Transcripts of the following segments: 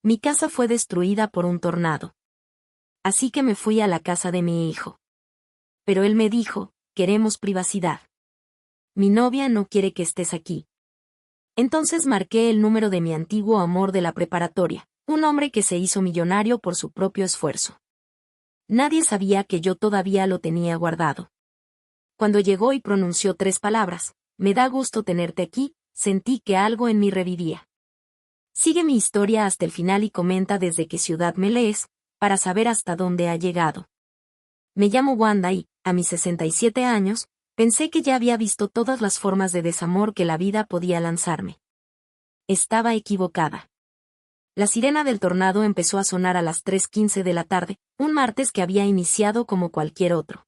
Mi casa fue destruida por un tornado. Así que me fui a la casa de mi hijo. Pero él me dijo, queremos privacidad. Mi novia no quiere que estés aquí. Entonces marqué el número de mi antiguo amor de la preparatoria, un hombre que se hizo millonario por su propio esfuerzo. Nadie sabía que yo todavía lo tenía guardado. Cuando llegó y pronunció 3 palabras, me da gusto tenerte aquí, sentí que algo en mí revivía. Sigue mi historia hasta el final y comenta desde qué ciudad me lees, para saber hasta dónde ha llegado. Me llamo Wanda y, a mis 67 años, pensé que ya había visto todas las formas de desamor que la vida podía lanzarme. Estaba equivocada. La sirena del tornado empezó a sonar a las 3:15 de la tarde, un martes que había iniciado como cualquier otro.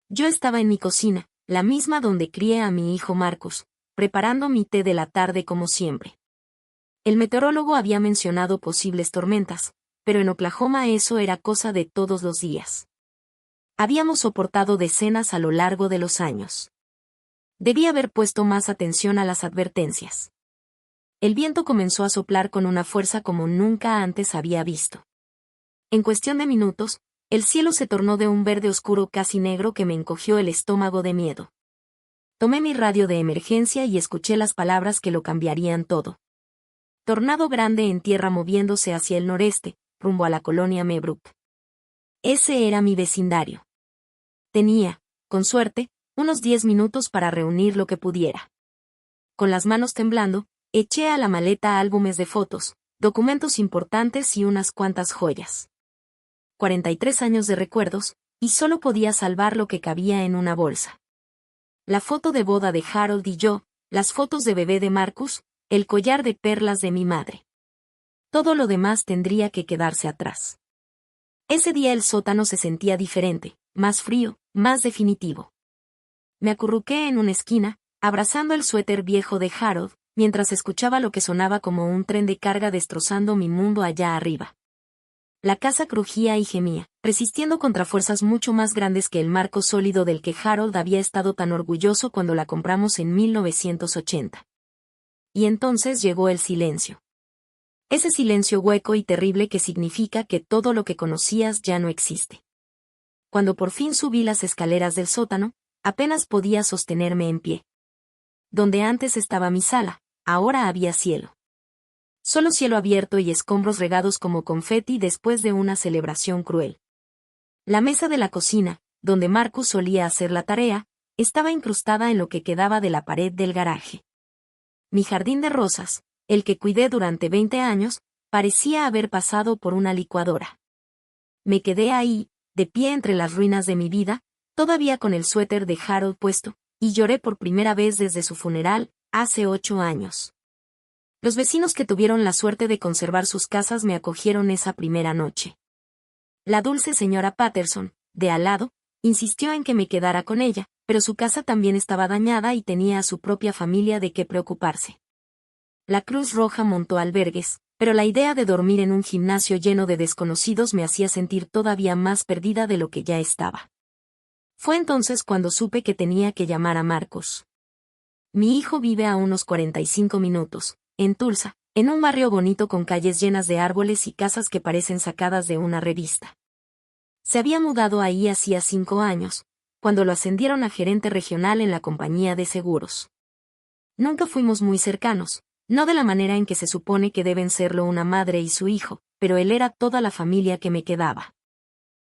Yo estaba en mi cocina, la misma donde crié a mi hijo Marcus, preparando mi té de la tarde como siempre. El meteorólogo había mencionado posibles tormentas, pero en Oklahoma eso era cosa de todos los días. Habíamos soportado decenas a lo largo de los años. Debía haber puesto más atención a las advertencias. El viento comenzó a soplar con una fuerza como nunca antes había visto. En cuestión de minutos, el cielo se tornó de un verde oscuro casi negro que me encogió el estómago de miedo. Tomé mi radio de emergencia y escuché las palabras que lo cambiarían todo. Tornado grande en tierra moviéndose hacia el noreste, rumbo a la colonia Mebrooke. Ese era mi vecindario. Tenía, con suerte, unos 10 minutos para reunir lo que pudiera. Con las manos temblando, eché a la maleta álbumes de fotos, documentos importantes y unas cuantas joyas. 43 años de recuerdos, y solo podía salvar lo que cabía en una bolsa. La foto de boda de Harold y yo, las fotos de bebé de Marcus, el collar de perlas de mi madre. Todo lo demás tendría que quedarse atrás. Ese día el sótano se sentía diferente, más frío, más definitivo. Me acurruqué en una esquina, abrazando el suéter viejo de Harold, mientras escuchaba lo que sonaba como un tren de carga destrozando mi mundo allá arriba. La casa crujía y gemía, resistiendo contra fuerzas mucho más grandes que el marco sólido del que Harold había estado tan orgulloso cuando la compramos en 1980. Y entonces llegó el silencio. Ese silencio hueco y terrible que significa que todo lo que conocías ya no existe. Cuando por fin subí las escaleras del sótano, apenas podía sostenerme en pie. Donde antes estaba mi sala, ahora había cielo. Solo cielo abierto y escombros regados como confeti después de una celebración cruel. La mesa de la cocina, donde Marcus solía hacer la tarea, estaba incrustada en lo que quedaba de la pared del garaje. Mi jardín de rosas, el que cuidé durante 20 años, parecía haber pasado por una licuadora. Me quedé ahí, de pie entre las ruinas de mi vida, todavía con el suéter de Harold puesto, y lloré por primera vez desde su funeral, hace 8 años. Los vecinos que tuvieron la suerte de conservar sus casas me acogieron esa primera noche. La dulce señora Patterson, de al lado, insistió en que me quedara con ella, pero su casa también estaba dañada y tenía a su propia familia de qué preocuparse. La Cruz Roja montó albergues, pero la idea de dormir en un gimnasio lleno de desconocidos me hacía sentir todavía más perdida de lo que ya estaba. Fue entonces cuando supe que tenía que llamar a Marcus. Mi hijo vive a unos 45 minutos, en Tulsa, en un barrio bonito con calles llenas de árboles y casas que parecen sacadas de una revista. Se había mudado ahí hacía 5 años, cuando lo ascendieron a gerente regional en la compañía de seguros. Nunca fuimos muy cercanos, no de la manera en que se supone que deben serlo una madre y su hijo, pero él era toda la familia que me quedaba.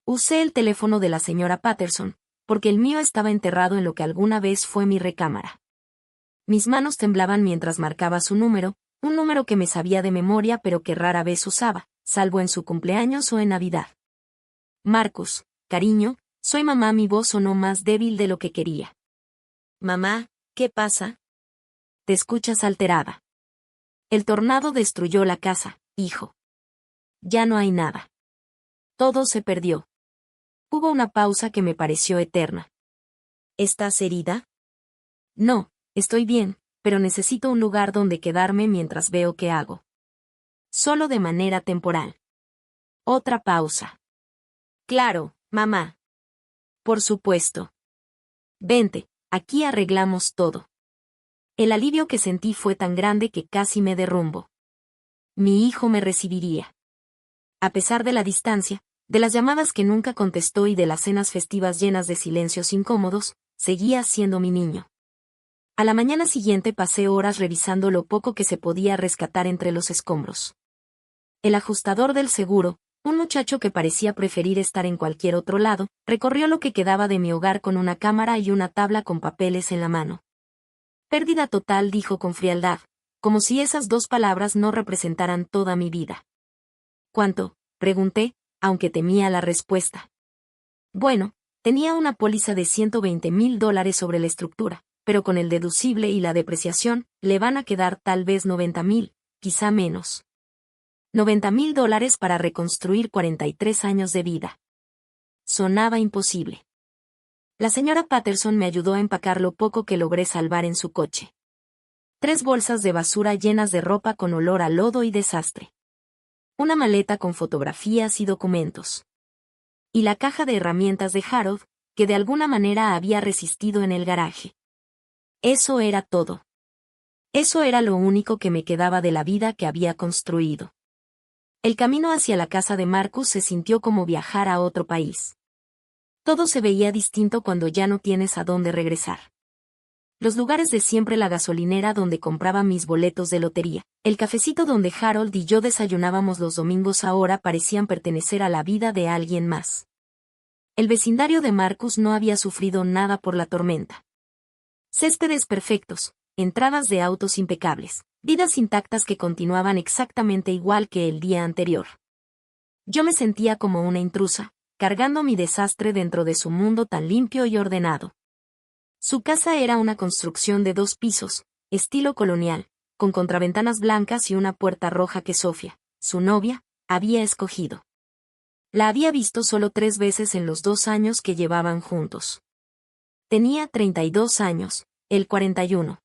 Usé el teléfono de la señora Patterson, porque el mío estaba enterrado en lo que alguna vez fue mi recámara. Mis manos temblaban mientras marcaba su número, un número que me sabía de memoria pero que rara vez usaba, salvo en su cumpleaños o en Navidad. Marcus, cariño, soy mamá. Mi voz sonó más débil de lo que quería. Mamá, ¿qué pasa? Te escuchas alterada. El tornado destruyó la casa, hijo. Ya no hay nada. Todo se perdió. Hubo una pausa que me pareció eterna. ¿Estás herida? No, estoy bien, pero necesito un lugar donde quedarme mientras veo qué hago. Solo de manera temporal. Otra pausa. Claro, mamá. Por supuesto. Vente, aquí arreglamos todo. El alivio que sentí fue tan grande que casi me derrumbo. Mi hijo me recibiría. A pesar de la distancia, de las llamadas que nunca contestó y de las cenas festivas llenas de silencios incómodos, seguía siendo mi niño. A la mañana siguiente pasé horas revisando lo poco que se podía rescatar entre los escombros. El ajustador del seguro, un muchacho que parecía preferir estar en cualquier otro lado, recorrió lo que quedaba de mi hogar con una cámara y una tabla con papeles en la mano. Pérdida total, dijo con frialdad, como si esas dos palabras no representaran toda mi vida. ¿Cuánto?, pregunté, aunque temía la respuesta. Bueno, tenía una póliza de $120,000 sobre la estructura, pero con el deducible y la depreciación, le van a quedar tal vez 90,000, quizá menos. $90,000 para reconstruir 43 años de vida. Sonaba imposible. La señora Patterson me ayudó a empacar lo poco que logré salvar en su coche. 3 bolsas de basura llenas de ropa con olor a lodo y desastre. Una maleta con fotografías y documentos. Y la caja de herramientas de Harold, que de alguna manera había resistido en el garaje. Eso era todo. Eso era lo único que me quedaba de la vida que había construido. El camino hacia la casa de Marcus se sintió como viajar a otro país. Todo se veía distinto cuando ya no tienes a dónde regresar. Los lugares de siempre, la gasolinera donde compraba mis boletos de lotería, el cafecito donde Harold y yo desayunábamos los domingos ahora parecían pertenecer a la vida de alguien más. El vecindario de Marcus no había sufrido nada por la tormenta. Céspedes perfectos, entradas de autos impecables, vidas intactas que continuaban exactamente igual que el día anterior. Yo me sentía como una intrusa, cargando mi desastre dentro de su mundo tan limpio y ordenado. Su casa era una construcción de 2 pisos, estilo colonial, con contraventanas blancas y una puerta roja que Sofía, su novia, había escogido. La había visto solo 3 veces en los 2 años que llevaban juntos. Tenía 32 años, él 41.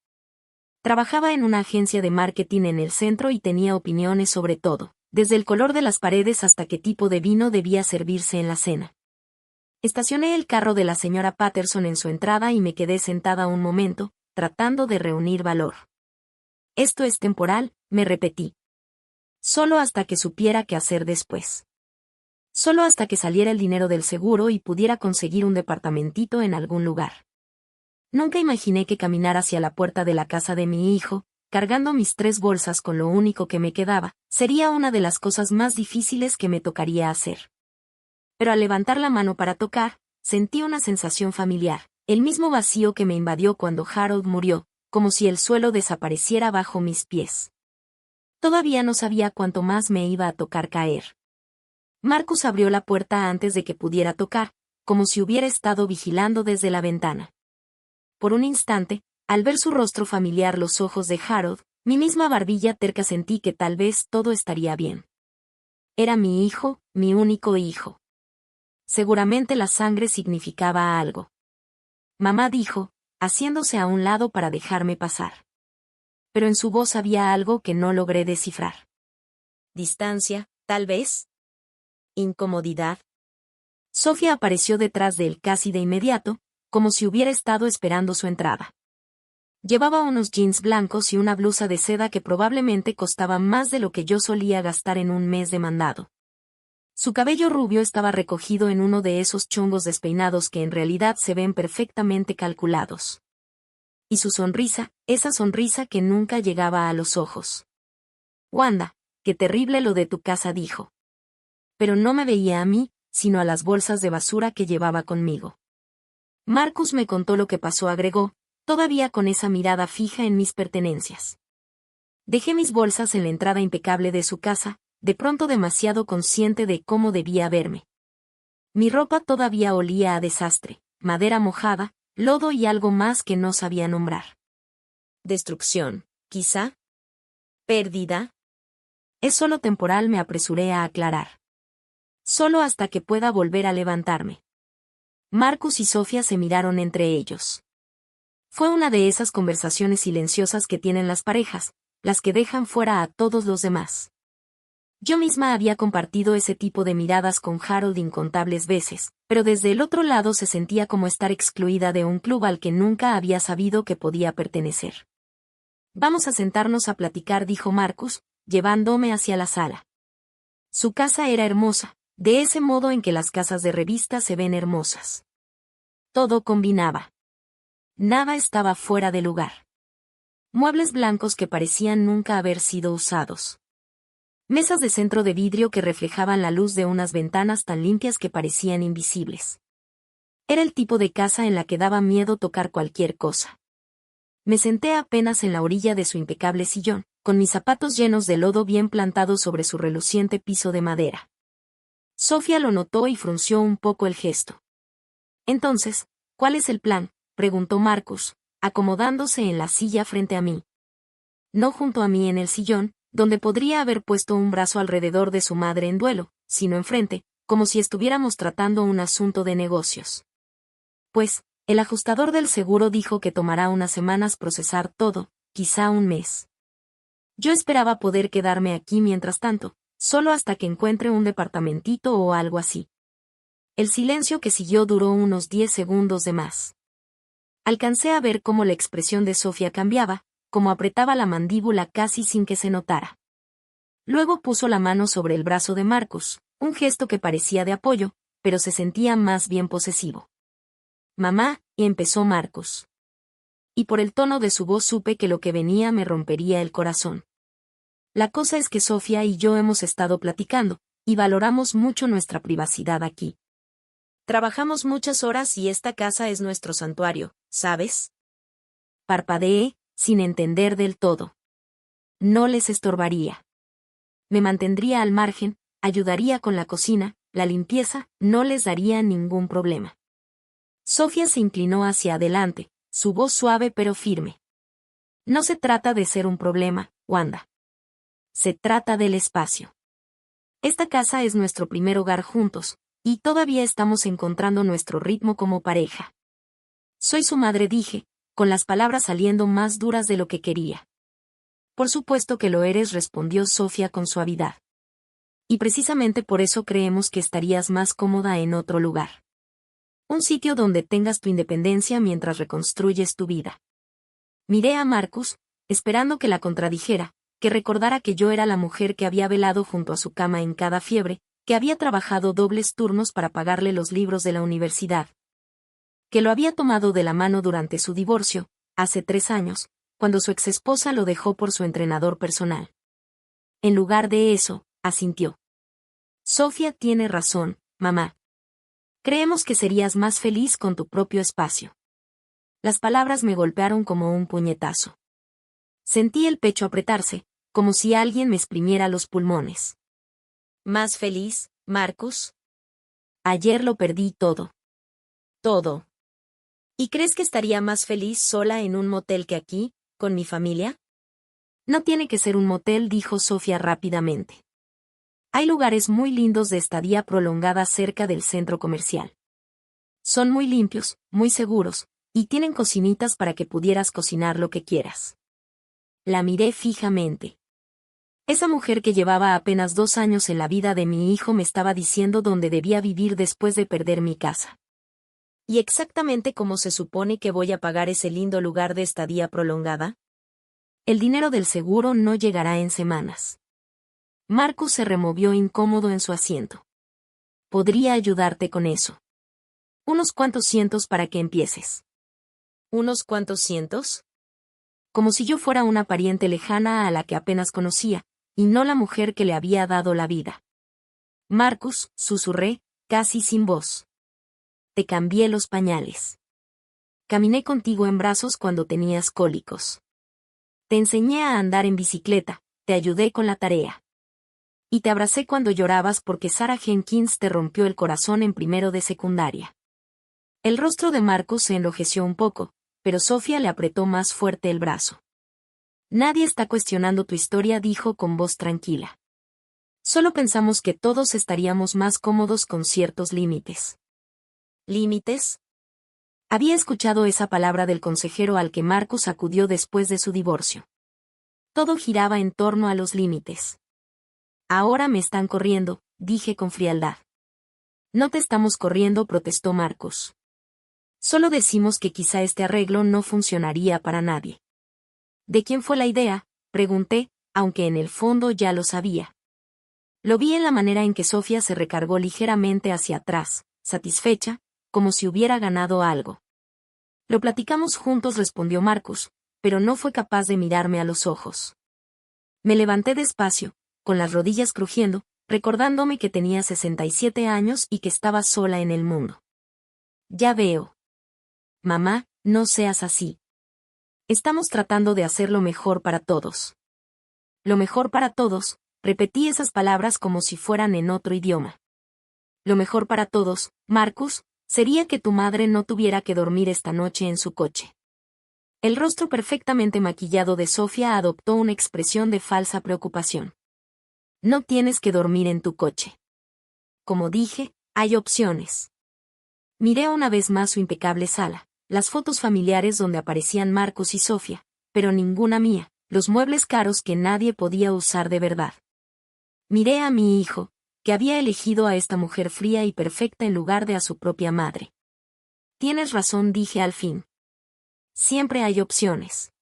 Trabajaba en una agencia de marketing en el centro y tenía opiniones sobre todo, desde el color de las paredes hasta qué tipo de vino debía servirse en la cena. Estacioné el carro de la señora Patterson en su entrada y me quedé sentada un momento, tratando de reunir valor. Esto es temporal, me repetí. Solo hasta que supiera qué hacer después. Solo hasta que saliera el dinero del seguro y pudiera conseguir un departamentito en algún lugar. Nunca imaginé que caminar hacia la puerta de la casa de mi hijo, cargando mis 3 bolsas con lo único que me quedaba, sería una de las cosas más difíciles que me tocaría hacer. Pero al levantar la mano para tocar, sentí una sensación familiar, el mismo vacío que me invadió cuando Harold murió, como si el suelo desapareciera bajo mis pies. Todavía no sabía cuánto más me iba a tocar caer. Marcus abrió la puerta antes de que pudiera tocar, como si hubiera estado vigilando desde la ventana. Por un instante, al ver su rostro familiar, los ojos de Harold, mi misma barbilla terca, sentí que tal vez todo estaría bien. Era mi hijo, mi único hijo. Seguramente la sangre significaba algo. Mamá dijo, haciéndose a un lado para dejarme pasar. Pero en su voz había algo que no logré descifrar. Distancia, tal vez. Incomodidad. Sofía apareció detrás de él casi de inmediato, como si hubiera estado esperando su entrada. Llevaba unos jeans blancos y una blusa de seda que probablemente costaba más de lo que yo solía gastar en un mes de mandado. Su cabello rubio estaba recogido en uno de esos chongos despeinados que en realidad se ven perfectamente calculados. Y su sonrisa, esa sonrisa que nunca llegaba a los ojos. Wanda, qué terrible lo de tu casa, dijo. Pero no me veía a mí, sino a las bolsas de basura que llevaba conmigo. Marcus me contó lo que pasó, agregó, todavía con esa mirada fija en mis pertenencias. Dejé mis bolsas en la entrada impecable de su casa, de pronto demasiado consciente de cómo debía verme. Mi ropa todavía olía a desastre, madera mojada, lodo y algo más que no sabía nombrar. Destrucción, quizá. Pérdida. Es solo temporal, me apresuré a aclarar. Solo hasta que pueda volver a levantarme. Marcus y Sofía se miraron entre ellos. Fue una de esas conversaciones silenciosas que tienen las parejas, las que dejan fuera a todos los demás. Yo misma había compartido ese tipo de miradas con Harold incontables veces, pero desde el otro lado se sentía como estar excluida de un club al que nunca había sabido que podía pertenecer. Vamos a sentarnos a platicar, dijo Marcus, llevándome hacia la sala. Su casa era hermosa, de ese modo en que las casas de revista se ven hermosas. Todo combinaba. Nada estaba fuera de lugar. Muebles blancos que parecían nunca haber sido usados. Mesas de centro de vidrio que reflejaban la luz de unas ventanas tan limpias que parecían invisibles. Era el tipo de casa en la que daba miedo tocar cualquier cosa. Me senté apenas en la orilla de su impecable sillón, con mis zapatos llenos de lodo bien plantados sobre su reluciente piso de madera. Sofía lo notó y frunció un poco el gesto. Entonces, ¿cuál es el plan?, preguntó Marcus, acomodándose en la silla frente a mí. No junto a mí en el sillón, donde podría haber puesto un brazo alrededor de su madre en duelo, sino enfrente, como si estuviéramos tratando un asunto de negocios. Pues, el ajustador del seguro dijo que tomará unas semanas procesar todo, quizá un mes. Yo esperaba poder quedarme aquí mientras tanto, solo hasta que encuentre un departamentito o algo así. El silencio que siguió duró unos 10 segundos de más. Alcancé a ver cómo la expresión de Sofía cambiaba, cómo apretaba la mandíbula casi sin que se notara. Luego puso la mano sobre el brazo de Marcus, un gesto que parecía de apoyo, pero se sentía más bien posesivo. «Mamá», empezó Marcus. Y por el tono de su voz supe que lo que venía me rompería el corazón. La cosa es que Sofía y yo hemos estado platicando, y valoramos mucho nuestra privacidad aquí. Trabajamos muchas horas y esta casa es nuestro santuario, ¿sabes? Parpadeé, sin entender del todo. No les estorbaría. Me mantendría al margen, ayudaría con la cocina, la limpieza, no les daría ningún problema. Sofía se inclinó hacia adelante, su voz suave pero firme. No se trata de ser un problema, Wanda. Se trata del espacio. Esta casa es nuestro primer hogar juntos, y todavía estamos encontrando nuestro ritmo como pareja. Soy su madre, dije, con las palabras saliendo más duras de lo que quería. Por supuesto que lo eres, respondió Sofía con suavidad. Y precisamente por eso creemos que estarías más cómoda en otro lugar. Un sitio donde tengas tu independencia mientras reconstruyes tu vida. Miré a Marcus, esperando que la contradijera, que recordara que yo era la mujer que había velado junto a su cama en cada fiebre, que había trabajado dobles turnos para pagarle los libros de la universidad. Que lo había tomado de la mano durante su divorcio, hace 3 años, cuando su exesposa lo dejó por su entrenador personal. En lugar de eso, asintió. Sofía tiene razón, mamá. Creemos que serías más feliz con tu propio espacio. Las palabras me golpearon como un puñetazo. Sentí el pecho apretarse, como si alguien me exprimiera los pulmones. ¿Más feliz, Marcus? Ayer lo perdí todo. Todo. ¿Y crees que estaría más feliz sola en un motel que aquí, con mi familia? No tiene que ser un motel, dijo Sofía rápidamente. Hay lugares muy lindos de estadía prolongada cerca del centro comercial. Son muy limpios, muy seguros, y tienen cocinitas para que pudieras cocinar lo que quieras. La miré fijamente. Esa mujer que llevaba apenas 2 años en la vida de mi hijo me estaba diciendo dónde debía vivir después de perder mi casa. ¿Y exactamente cómo se supone que voy a pagar ese lindo lugar de estadía prolongada? El dinero del seguro no llegará en semanas. Marcus se removió incómodo en su asiento. Podría ayudarte con eso. Unos cuantos cientos para que empieces. ¿Unos cuantos cientos? Como si yo fuera una pariente lejana a la que apenas conocía, y no la mujer que le había dado la vida. Marcus, susurré, casi sin voz. Te cambié los pañales. Caminé contigo en brazos cuando tenías cólicos. Te enseñé a andar en bicicleta, te ayudé con la tarea. Y te abracé cuando llorabas porque Sarah Jenkins te rompió el corazón en primero de secundaria. El rostro de Marcus se enrojeció un poco, pero Sofía le apretó más fuerte el brazo. Nadie está cuestionando tu historia, dijo con voz tranquila. Solo pensamos que todos estaríamos más cómodos con ciertos límites. ¿Límites? Había escuchado esa palabra del consejero al que Marcus acudió después de su divorcio. Todo giraba en torno a los límites. Ahora me están corriendo, dije con frialdad. No te estamos corriendo, protestó Marcus. Solo decimos que quizá este arreglo no funcionaría para nadie. ¿De quién fue la idea?, pregunté, aunque en el fondo ya lo sabía. Lo vi en la manera en que Sofía se recargó ligeramente hacia atrás, satisfecha, como si hubiera ganado algo. Lo platicamos juntos, respondió Marcus, pero no fue capaz de mirarme a los ojos. Me levanté despacio, con las rodillas crujiendo, recordándome que tenía 67 años y que estaba sola en el mundo. Ya veo. Mamá, no seas así. Estamos tratando de hacer lo mejor para todos. Lo mejor para todos, repetí esas palabras como si fueran en otro idioma. Lo mejor para todos, Marcus, sería que tu madre no tuviera que dormir esta noche en su coche. El rostro perfectamente maquillado de Sofía adoptó una expresión de falsa preocupación. No tienes que dormir en tu coche. Como dije, hay opciones. Miré una vez más su impecable sala, las fotos familiares donde aparecían Marcus y Sofía, pero ninguna mía, los muebles caros que nadie podía usar de verdad. Miré a mi hijo, que había elegido a esta mujer fría y perfecta en lugar de a su propia madre. Tienes razón, dije al fin. Siempre hay opciones.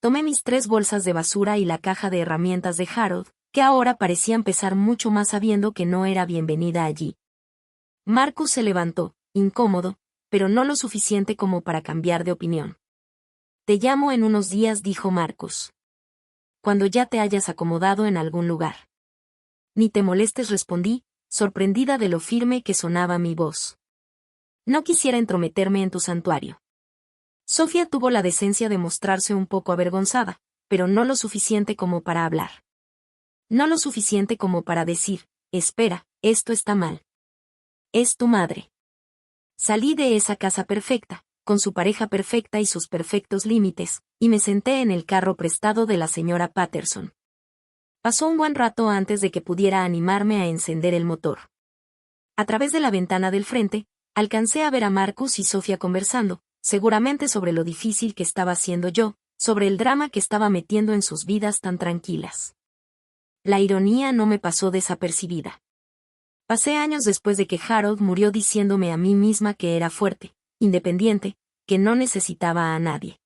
Tomé mis 3 bolsas de basura y la caja de herramientas de Harold, que ahora parecían pesar mucho más sabiendo que no era bienvenida allí. Marcus se levantó, incómodo, pero no lo suficiente como para cambiar de opinión. Te llamo en unos días, dijo Marcus. Cuando ya te hayas acomodado en algún lugar. Ni te molestes, respondí, sorprendida de lo firme que sonaba mi voz. No quisiera entrometerme en tu santuario. Sofía tuvo la decencia de mostrarse un poco avergonzada, pero no lo suficiente como para hablar. No lo suficiente como para decir, espera, esto está mal. Es tu madre. Salí de esa casa perfecta, con su pareja perfecta y sus perfectos límites, y me senté en el carro prestado de la señora Patterson. Pasó un buen rato antes de que pudiera animarme a encender el motor. A través de la ventana del frente, alcancé a ver a Marcus y Sofía conversando, seguramente sobre lo difícil que estaba haciendo yo, sobre el drama que estaba metiendo en sus vidas tan tranquilas. La ironía no me pasó desapercibida. Pasé años después de que Harold murió diciéndome a mí misma que era fuerte, independiente, que no necesitaba a nadie.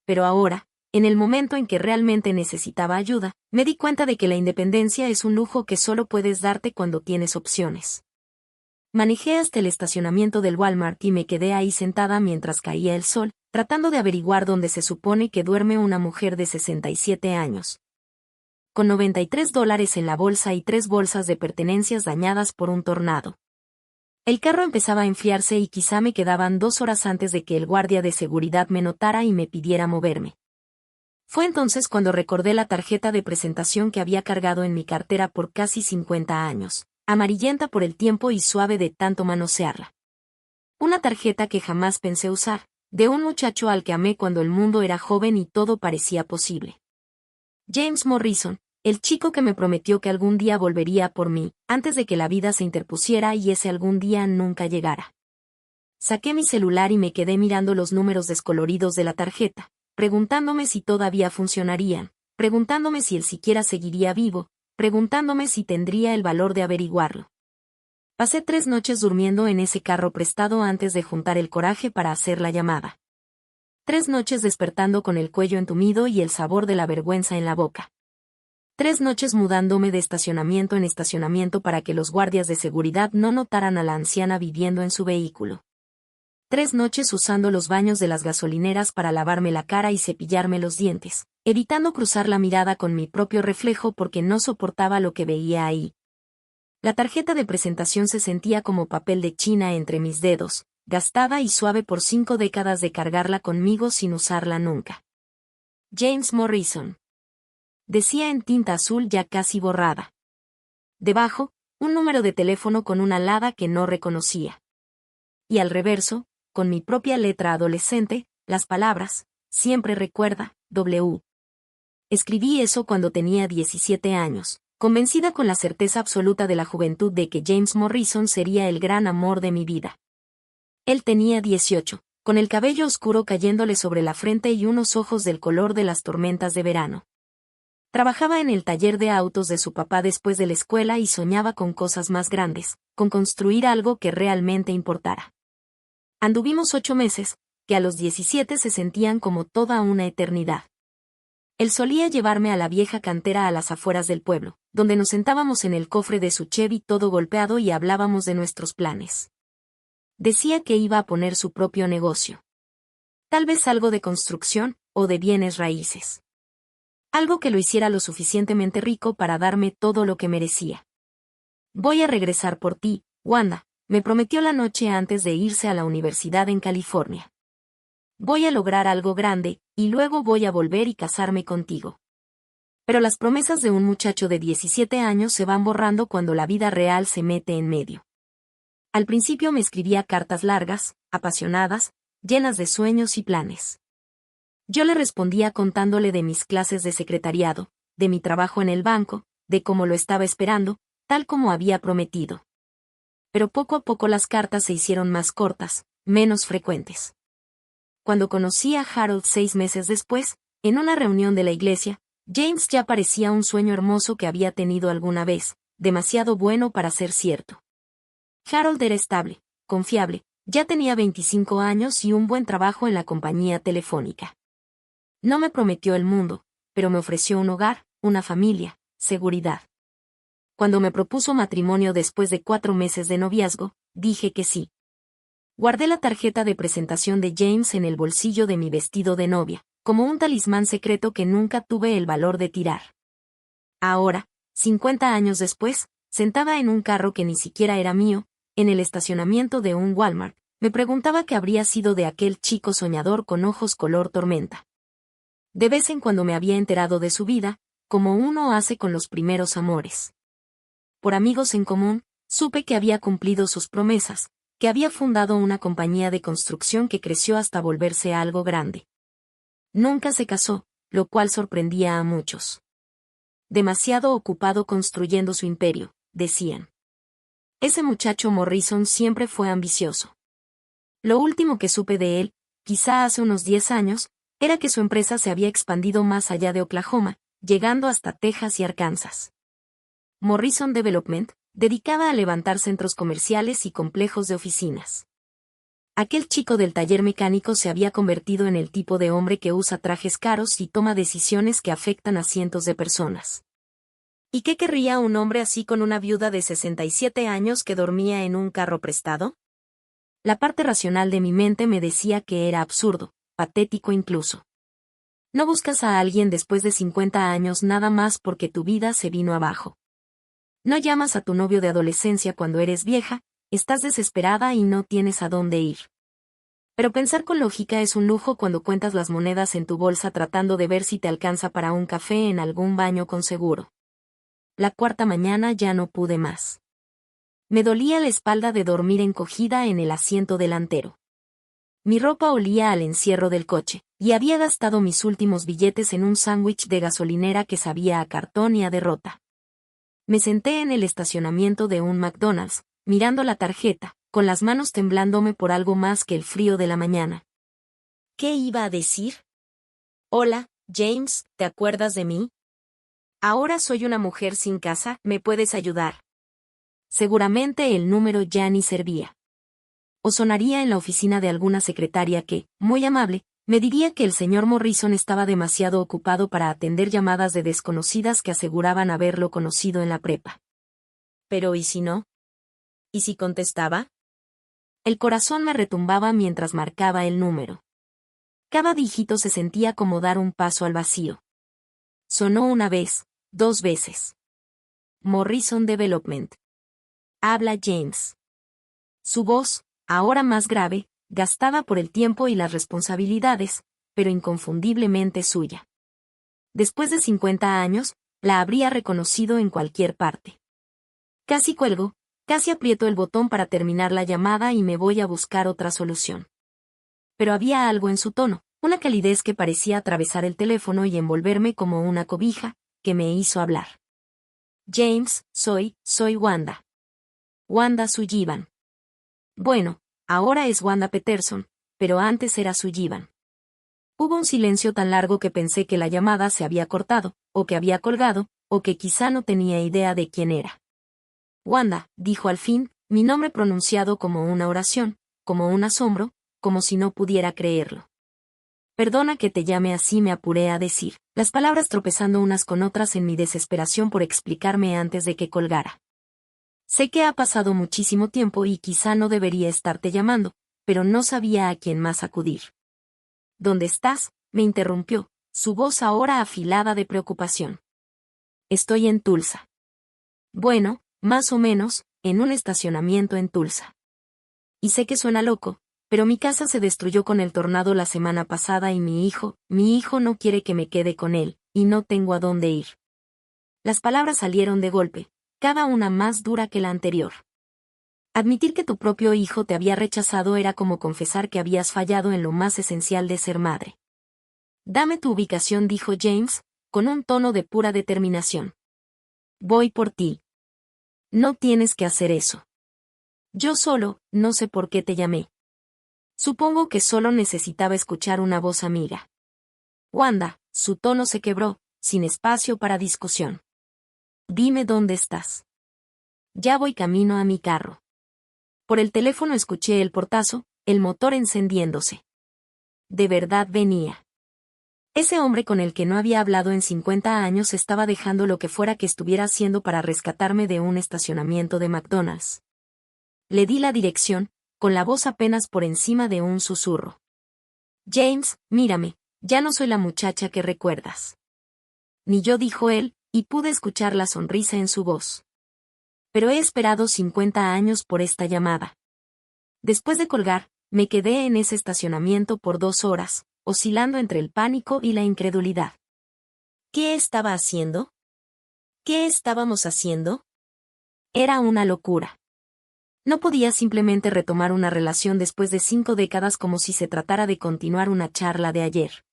Pero ahora, en el momento en que realmente necesitaba ayuda, me di cuenta de que la independencia es un lujo que solo puedes darte cuando tienes opciones. Manejé hasta el estacionamiento del Walmart y me quedé ahí sentada mientras caía el sol, tratando de averiguar dónde se supone que duerme una mujer de 67 años. Con $93 en la bolsa y 3 bolsas de pertenencias dañadas por un tornado. El carro empezaba a enfriarse y quizá me quedaban 2 horas antes de que el guardia de seguridad me notara y me pidiera moverme. Fue entonces cuando recordé la tarjeta de presentación que había cargado en mi cartera por casi 50 años, amarillenta por el tiempo y suave de tanto manosearla. Una tarjeta que jamás pensé usar, de un muchacho al que amé cuando el mundo era joven y todo parecía posible. James Morrison, el chico que me prometió que algún día volvería por mí, antes de que la vida se interpusiera y ese algún día nunca llegara. Saqué mi celular y me quedé mirando los números descoloridos de la tarjeta, preguntándome si todavía funcionarían, preguntándome si él siquiera seguiría vivo, preguntándome si tendría el valor de averiguarlo. Pasé 3 noches durmiendo en ese carro prestado antes de juntar el coraje para hacer la llamada. 3 noches despertando con el cuello entumido y el sabor de la vergüenza en la boca. 3 noches mudándome de estacionamiento en estacionamiento para que los guardias de seguridad no notaran a la anciana viviendo en su vehículo. 3 noches usando los baños de las gasolineras para lavarme la cara y cepillarme los dientes, evitando cruzar la mirada con mi propio reflejo porque no soportaba lo que veía ahí. La tarjeta de presentación se sentía como papel de China entre mis dedos, gastada y suave por 5 décadas de cargarla conmigo sin usarla nunca. James Morrison. Decía en tinta azul ya casi borrada. Debajo, un número de teléfono con una alada que no reconocía. Y al reverso, con mi propia letra adolescente, las palabras, siempre recuerda, W. Escribí eso cuando tenía 17 años, convencida con la certeza absoluta de la juventud de que James Morrison sería el gran amor de mi vida. Él tenía 18, con el cabello oscuro cayéndole sobre la frente y unos ojos del color de las tormentas de verano. Trabajaba en el taller de autos de su papá después de la escuela y soñaba con cosas más grandes, con construir algo que realmente importara. Anduvimos 8 meses, que a los 17 se sentían como toda una eternidad. Él solía llevarme a la vieja cantera a las afueras del pueblo, donde nos sentábamos en el cofre de su Chevy todo golpeado y hablábamos de nuestros planes. Decía que iba a poner su propio negocio. Tal vez algo de construcción, o de bienes raíces. Algo que lo hiciera lo suficientemente rico para darme todo lo que merecía. Voy a regresar por ti, Wanda, me prometió la noche antes de irse a la universidad en California. Voy a lograr algo grande, y luego voy a volver y casarme contigo. Pero las promesas de un muchacho de 17 años se van borrando cuando la vida real se mete en medio. Al principio me escribía cartas largas, apasionadas, llenas de sueños y planes. Yo le respondía contándole de mis clases de secretariado, de mi trabajo en el banco, de cómo lo estaba esperando, tal como había prometido. Pero poco a poco las cartas se hicieron más cortas, menos frecuentes. Cuando conocí a Harold 6 meses después, en una reunión de la iglesia, James ya parecía un sueño hermoso que había tenido alguna vez, demasiado bueno para ser cierto. Harold era estable, confiable, ya tenía 25 años y un buen trabajo en la compañía telefónica. No me prometió el mundo, pero me ofreció un hogar, una familia, seguridad. Cuando me propuso matrimonio después de 4 meses de noviazgo, dije que sí. Guardé la tarjeta de presentación de James en el bolsillo de mi vestido de novia, como un talismán secreto que nunca tuve el valor de tirar. Ahora, 50 años después, sentada en un carro que ni siquiera era mío, en el estacionamiento de un Walmart, me preguntaba qué habría sido de aquel chico soñador con ojos color tormenta. De vez en cuando me había enterado de su vida, como uno hace con los primeros amores. Por amigos en común, supe que había cumplido sus promesas, que había fundado una compañía de construcción que creció hasta volverse algo grande. Nunca se casó, lo cual sorprendía a muchos. Demasiado ocupado construyendo su imperio, decían. Ese muchacho Morrison siempre fue ambicioso. Lo último que supe de él, quizá hace unos 10 años, era que su empresa se había expandido más allá de Oklahoma, llegando hasta Texas y Arkansas. Morrison Development, dedicada a levantar centros comerciales y complejos de oficinas. Aquel chico del taller mecánico se había convertido en el tipo de hombre que usa trajes caros y toma decisiones que afectan a cientos de personas. ¿Y qué querría un hombre así con una viuda de 67 años que dormía en un carro prestado? La parte racional de mi mente me decía que era absurdo, patético incluso. No buscas a alguien después de 50 años nada más porque tu vida se vino abajo. No llamas a tu novio de adolescencia cuando eres vieja, estás desesperada y no tienes a dónde ir. Pero pensar con lógica es un lujo cuando cuentas las monedas en tu bolsa tratando de ver si te alcanza para un café en algún baño con seguro. La cuarta mañana ya no pude más. Me dolía la espalda de dormir encogida en el asiento delantero. Mi ropa olía al encierro del coche, y había gastado mis últimos billetes en un sándwich de gasolinera que sabía a cartón y a derrota. Me senté en el estacionamiento de un McDonald's, mirando la tarjeta, con las manos temblándome por algo más que el frío de la mañana. ¿Qué iba a decir? Hola, James, ¿te acuerdas de mí? Ahora soy una mujer sin casa, ¿me puedes ayudar? Seguramente el número ya ni servía. O sonaría en la oficina de alguna secretaria que, muy amable, me diría que el señor Morrison estaba demasiado ocupado para atender llamadas de desconocidas que aseguraban haberlo conocido en la prepa. Pero ¿y si no? ¿Y si contestaba? El corazón me retumbaba mientras marcaba el número. Cada dígito se sentía como dar un paso al vacío. Sonó una vez, 2 veces. Morrison Development. Habla James. Su voz, ahora más grave, gastada por el tiempo y las responsabilidades, pero inconfundiblemente suya. Después de 50 años, la habría reconocido en cualquier parte. Casi cuelgo, casi aprieto el botón para terminar la llamada y me voy a buscar otra solución. Pero había algo en su tono, una calidez que parecía atravesar el teléfono y envolverme como una cobija, que me hizo hablar. James, soy Wanda. Wanda Sullivan. Bueno, ahora es Wanda Peterson, pero antes era Sullivan. Hubo un silencio tan largo que pensé que la llamada se había cortado, o que había colgado, o que quizá no tenía idea de quién era. Wanda, dijo al fin, mi nombre pronunciado como una oración, como un asombro, como si no pudiera creerlo. Perdona que te llame así, me apuré a decir, las palabras tropezando unas con otras en mi desesperación por explicarme antes de que colgara. Sé que ha pasado muchísimo tiempo y quizá no debería estarte llamando, pero no sabía a quién más acudir. ¿Dónde estás?, me interrumpió, su voz ahora afilada de preocupación. Estoy en Tulsa. Bueno, más o menos, en un estacionamiento en Tulsa. Y sé que suena loco, pero mi casa se destruyó con el tornado la semana pasada y mi hijo no quiere que me quede con él, y no tengo a dónde ir. Las palabras salieron de golpe, cada una más dura que la anterior. Admitir que tu propio hijo te había rechazado era como confesar que habías fallado en lo más esencial de ser madre. Dame tu ubicación, dijo James, con un tono de pura determinación. Voy por ti. No tienes que hacer eso. Yo solo, no sé por qué te llamé. Supongo que solo necesitaba escuchar una voz amiga. Wanda, su tono se quebró, sin espacio para discusión. Dime dónde estás. Ya voy camino a mi carro. Por el teléfono escuché el portazo, el motor encendiéndose. De verdad venía. Ese hombre con el que no había hablado en 50 años estaba dejando lo que fuera que estuviera haciendo para rescatarme de un estacionamiento de McDonald's. Le di la dirección, con la voz apenas por encima de un susurro. James, mírame, ya no soy la muchacha que recuerdas. Ni yo, dijo él, y pude escuchar la sonrisa en su voz. Pero he esperado 50 años por esta llamada. Después de colgar, me quedé en ese estacionamiento por 2 horas, oscilando entre el pánico y la incredulidad. ¿Qué estaba haciendo? ¿Qué estábamos haciendo? Era una locura. No podía simplemente retomar una relación después de 5 décadas como si se tratara de continuar una charla de ayer.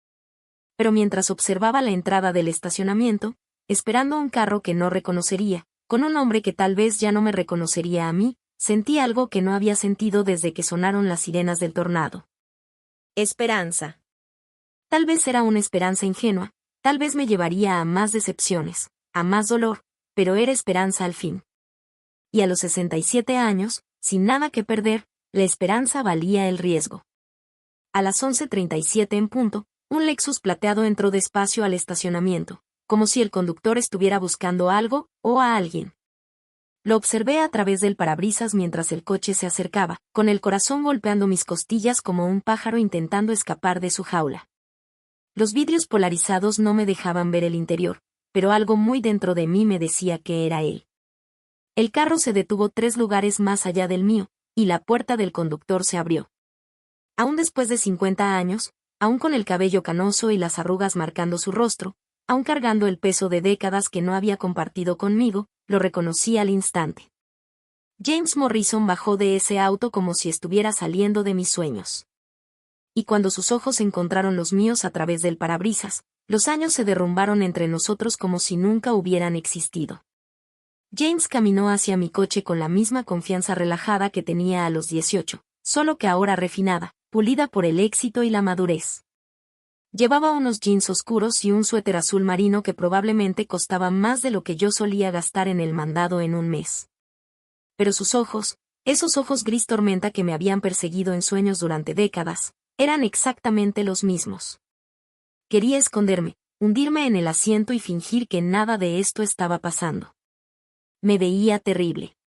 Pero mientras observaba la entrada del estacionamiento, esperando un carro que no reconocería, con un hombre que tal vez ya no me reconocería a mí, sentí algo que no había sentido desde que sonaron las sirenas del tornado. Esperanza. Tal vez era una esperanza ingenua, tal vez me llevaría a más decepciones, a más dolor, pero era esperanza al fin. Y a los 67 años, sin nada que perder, la esperanza valía el riesgo. A las 11:37 en punto, un Lexus plateado entró despacio al estacionamiento, como si el conductor estuviera buscando algo, o a alguien. Lo observé a través del parabrisas mientras el coche se acercaba, con el corazón golpeando mis costillas como un pájaro intentando escapar de su jaula. Los vidrios polarizados no me dejaban ver el interior, pero algo muy dentro de mí me decía que era él. El carro se detuvo 3 lugares más allá del mío, y la puerta del conductor se abrió. Aún después de 50 años, aún con el cabello canoso y las arrugas marcando su rostro, aún cargando el peso de décadas que no había compartido conmigo, lo reconocí al instante. James Morrison bajó de ese auto como si estuviera saliendo de mis sueños. Y cuando sus ojos encontraron los míos a través del parabrisas, los años se derrumbaron entre nosotros como si nunca hubieran existido. James caminó hacia mi coche con la misma confianza relajada que tenía a los 18, solo que ahora refinada, pulida por el éxito y la madurez. Llevaba unos jeans oscuros y un suéter azul marino que probablemente costaba más de lo que yo solía gastar en el mandado en un mes. Pero sus ojos, esos ojos gris tormenta que me habían perseguido en sueños durante décadas, eran exactamente los mismos. Quería esconderme, hundirme en el asiento y fingir que nada de esto estaba pasando. Me veía terrible.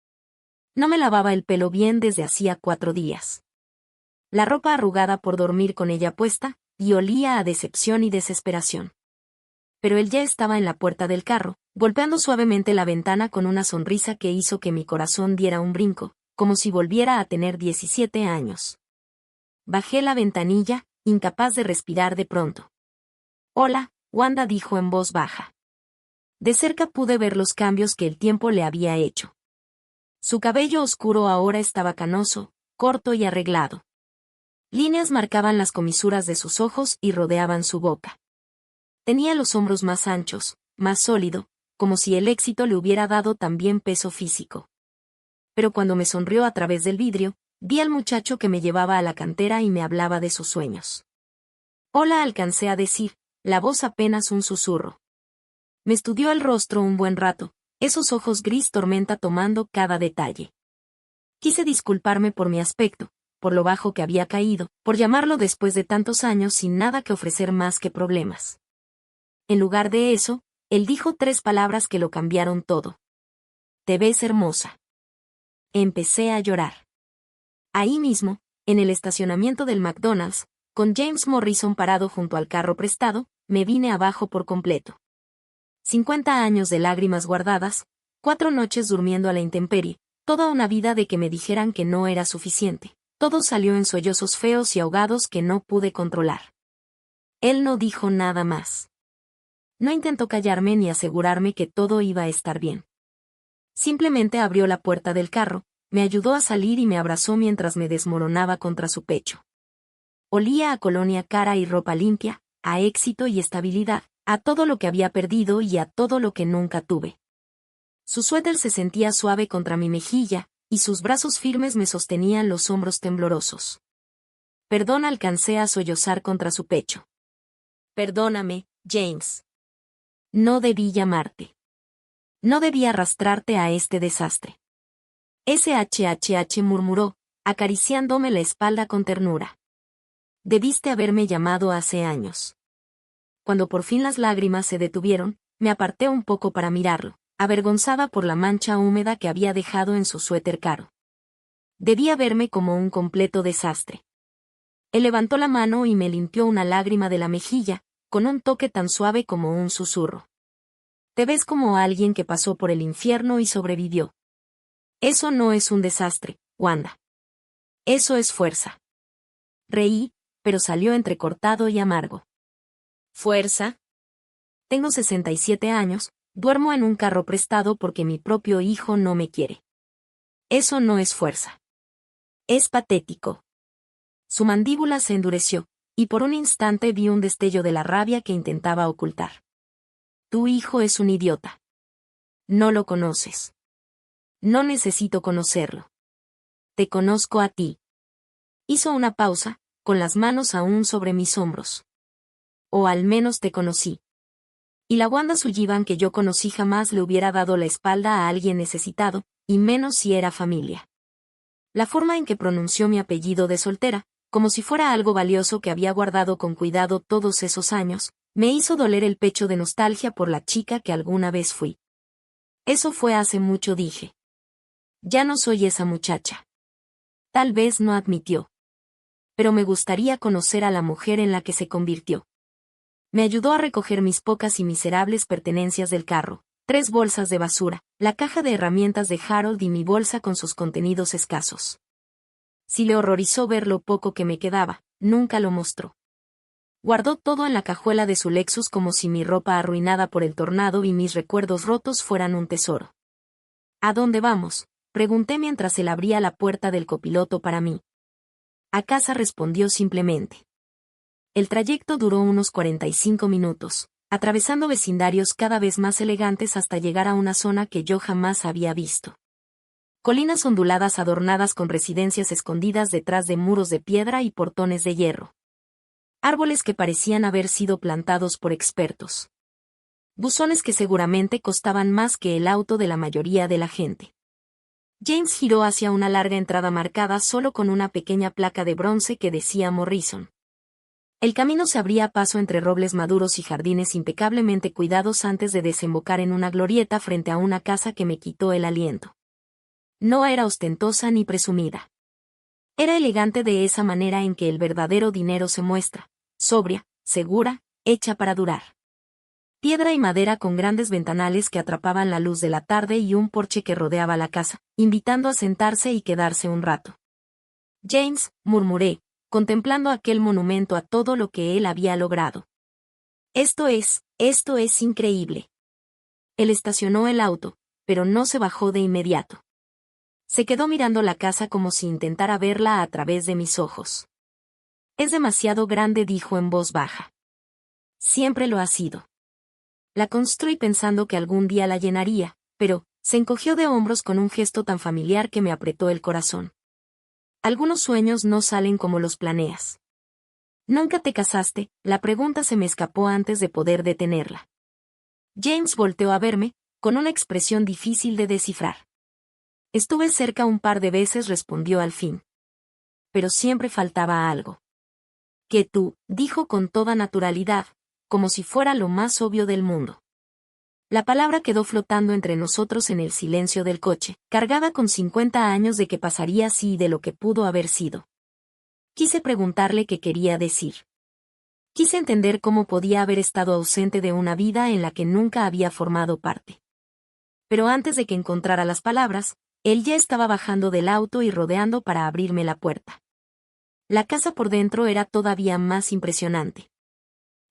No me lavaba el pelo bien desde hacía 4 días. La ropa arrugada por dormir con ella puesta, y olía a decepción y desesperación. Pero él ya estaba en la puerta del carro, golpeando suavemente la ventana con una sonrisa que hizo que mi corazón diera un brinco, como si volviera a tener 17 años. Bajé la ventanilla, incapaz de respirar de pronto. Hola, Wanda, dijo en voz baja. De cerca pude ver los cambios que el tiempo le había hecho. Su cabello oscuro ahora estaba canoso, corto y arreglado. Líneas marcaban las comisuras de sus ojos y rodeaban su boca. Tenía los hombros más anchos, más sólido, como si el éxito le hubiera dado también peso físico. Pero cuando me sonrió a través del vidrio, vi al muchacho que me llevaba a la cantera y me hablaba de sus sueños. Hola, alcancé a decir, la voz apenas un susurro. Me estudió el rostro un buen rato, esos ojos gris tormenta tomando cada detalle. Quise disculparme por mi aspecto, por lo bajo que había caído, por llamarlo después de tantos años sin nada que ofrecer más que problemas. En lugar de eso, él dijo 3 palabras que lo cambiaron todo. Te ves hermosa. Empecé a llorar. Ahí mismo, en el estacionamiento del McDonald's, con James Morrison parado junto al carro prestado, me vine abajo por completo. 50 años de lágrimas guardadas, 4 noches durmiendo a la intemperie, toda una vida de que me dijeran que no era suficiente. Todo salió en sollozos feos y ahogados que no pude controlar. Él no dijo nada más. No intentó callarme ni asegurarme que todo iba a estar bien. Simplemente abrió la puerta del carro, me ayudó a salir y me abrazó mientras me desmoronaba contra su pecho. Olía a colonia cara y ropa limpia, a éxito y estabilidad, a todo lo que había perdido y a todo lo que nunca tuve. Su suéter se sentía suave contra mi mejilla, y sus brazos firmes me sostenían los hombros temblorosos. Perdón, alcancé a sollozar contra su pecho. Perdóname, James. No debí llamarte. No debí arrastrarte a este desastre. SHHH murmuró, acariciándome la espalda con ternura. Debiste haberme llamado hace años. Cuando por fin las lágrimas se detuvieron, me aparté un poco para mirarlo, avergonzada por la mancha húmeda que había dejado en su suéter caro. Debía verme como un completo desastre. Él levantó la mano y me limpió una lágrima de la mejilla, con un toque tan suave como un susurro. Te ves como alguien que pasó por el infierno y sobrevivió. Eso no es un desastre, Wanda. Eso es fuerza. Reí, pero salió entrecortado y amargo. ¿Fuerza? Tengo 67 años, duermo en un carro prestado porque mi propio hijo no me quiere. Eso no es fuerza. Es patético. Su mandíbula se endureció, y por un instante vi un destello de la rabia que intentaba ocultar. Tu hijo es un idiota. No lo conoces. No necesito conocerlo. Te conozco a ti. Hizo una pausa, con las manos aún sobre mis hombros. O al menos te conocí. Y la Wanda Sullivan que yo conocí jamás le hubiera dado la espalda a alguien necesitado, y menos si era familia. La forma en que pronunció mi apellido de soltera, como si fuera algo valioso que había guardado con cuidado todos esos años, me hizo doler el pecho de nostalgia por la chica que alguna vez fui. Eso fue hace mucho, dije. Ya no soy esa muchacha. Tal vez no admitió. Pero me gustaría conocer a la mujer en la que se convirtió. Me ayudó a recoger mis pocas y miserables pertenencias del carro, 3 bolsas de basura, la caja de herramientas de Harold y mi bolsa con sus contenidos escasos. Si le horrorizó ver lo poco que me quedaba, nunca lo mostró. Guardó todo en la cajuela de su Lexus como si mi ropa arruinada por el tornado y mis recuerdos rotos fueran un tesoro. ¿A dónde vamos?, pregunté mientras él abría la puerta del copiloto para mí. A casa, respondió simplemente. El trayecto duró unos 45 minutos, atravesando vecindarios cada vez más elegantes hasta llegar a una zona que yo jamás había visto. Colinas onduladas adornadas con residencias escondidas detrás de muros de piedra y portones de hierro. Árboles que parecían haber sido plantados por expertos. Buzones que seguramente costaban más que el auto de la mayoría de la gente. James giró hacia una larga entrada marcada solo con una pequeña placa de bronce que decía Morrison. El camino se abría a paso entre robles maduros y jardines impecablemente cuidados antes de desembocar en una glorieta frente a una casa que me quitó el aliento. No era ostentosa ni presumida. Era elegante de esa manera en que el verdadero dinero se muestra, sobria, segura, hecha para durar. Piedra y madera con grandes ventanales que atrapaban la luz de la tarde y un porche que rodeaba la casa, invitando a sentarse y quedarse un rato. James, murmuré, contemplando aquel monumento a todo lo que él había logrado. Esto es increíble. Él estacionó el auto, pero no se bajó de inmediato. Se quedó mirando la casa como si intentara verla a través de mis ojos. Es demasiado grande, dijo en voz baja. Siempre lo ha sido. La construí pensando que algún día la llenaría, pero se encogió de hombros con un gesto tan familiar que me apretó el corazón. Algunos sueños no salen como los planeas. ¿Nunca te casaste?, la pregunta se me escapó antes de poder detenerla. James volteó a verme, con una expresión difícil de descifrar. Estuve cerca un par de veces, respondió al fin. pero siempre faltaba algo. Que tú, dijo con toda naturalidad, como si fuera lo más obvio del mundo. La palabra quedó flotando entre nosotros en el silencio del coche, cargada con 50 años de qué pasaría si y de lo que pudo haber sido. Quise preguntarle qué quería decir. Quise entender cómo podía haber estado ausente de una vida en la que nunca había formado parte. Pero antes de que encontrara las palabras, él ya estaba bajando del auto y rodeando para abrirme la puerta. La casa por dentro era todavía más impresionante.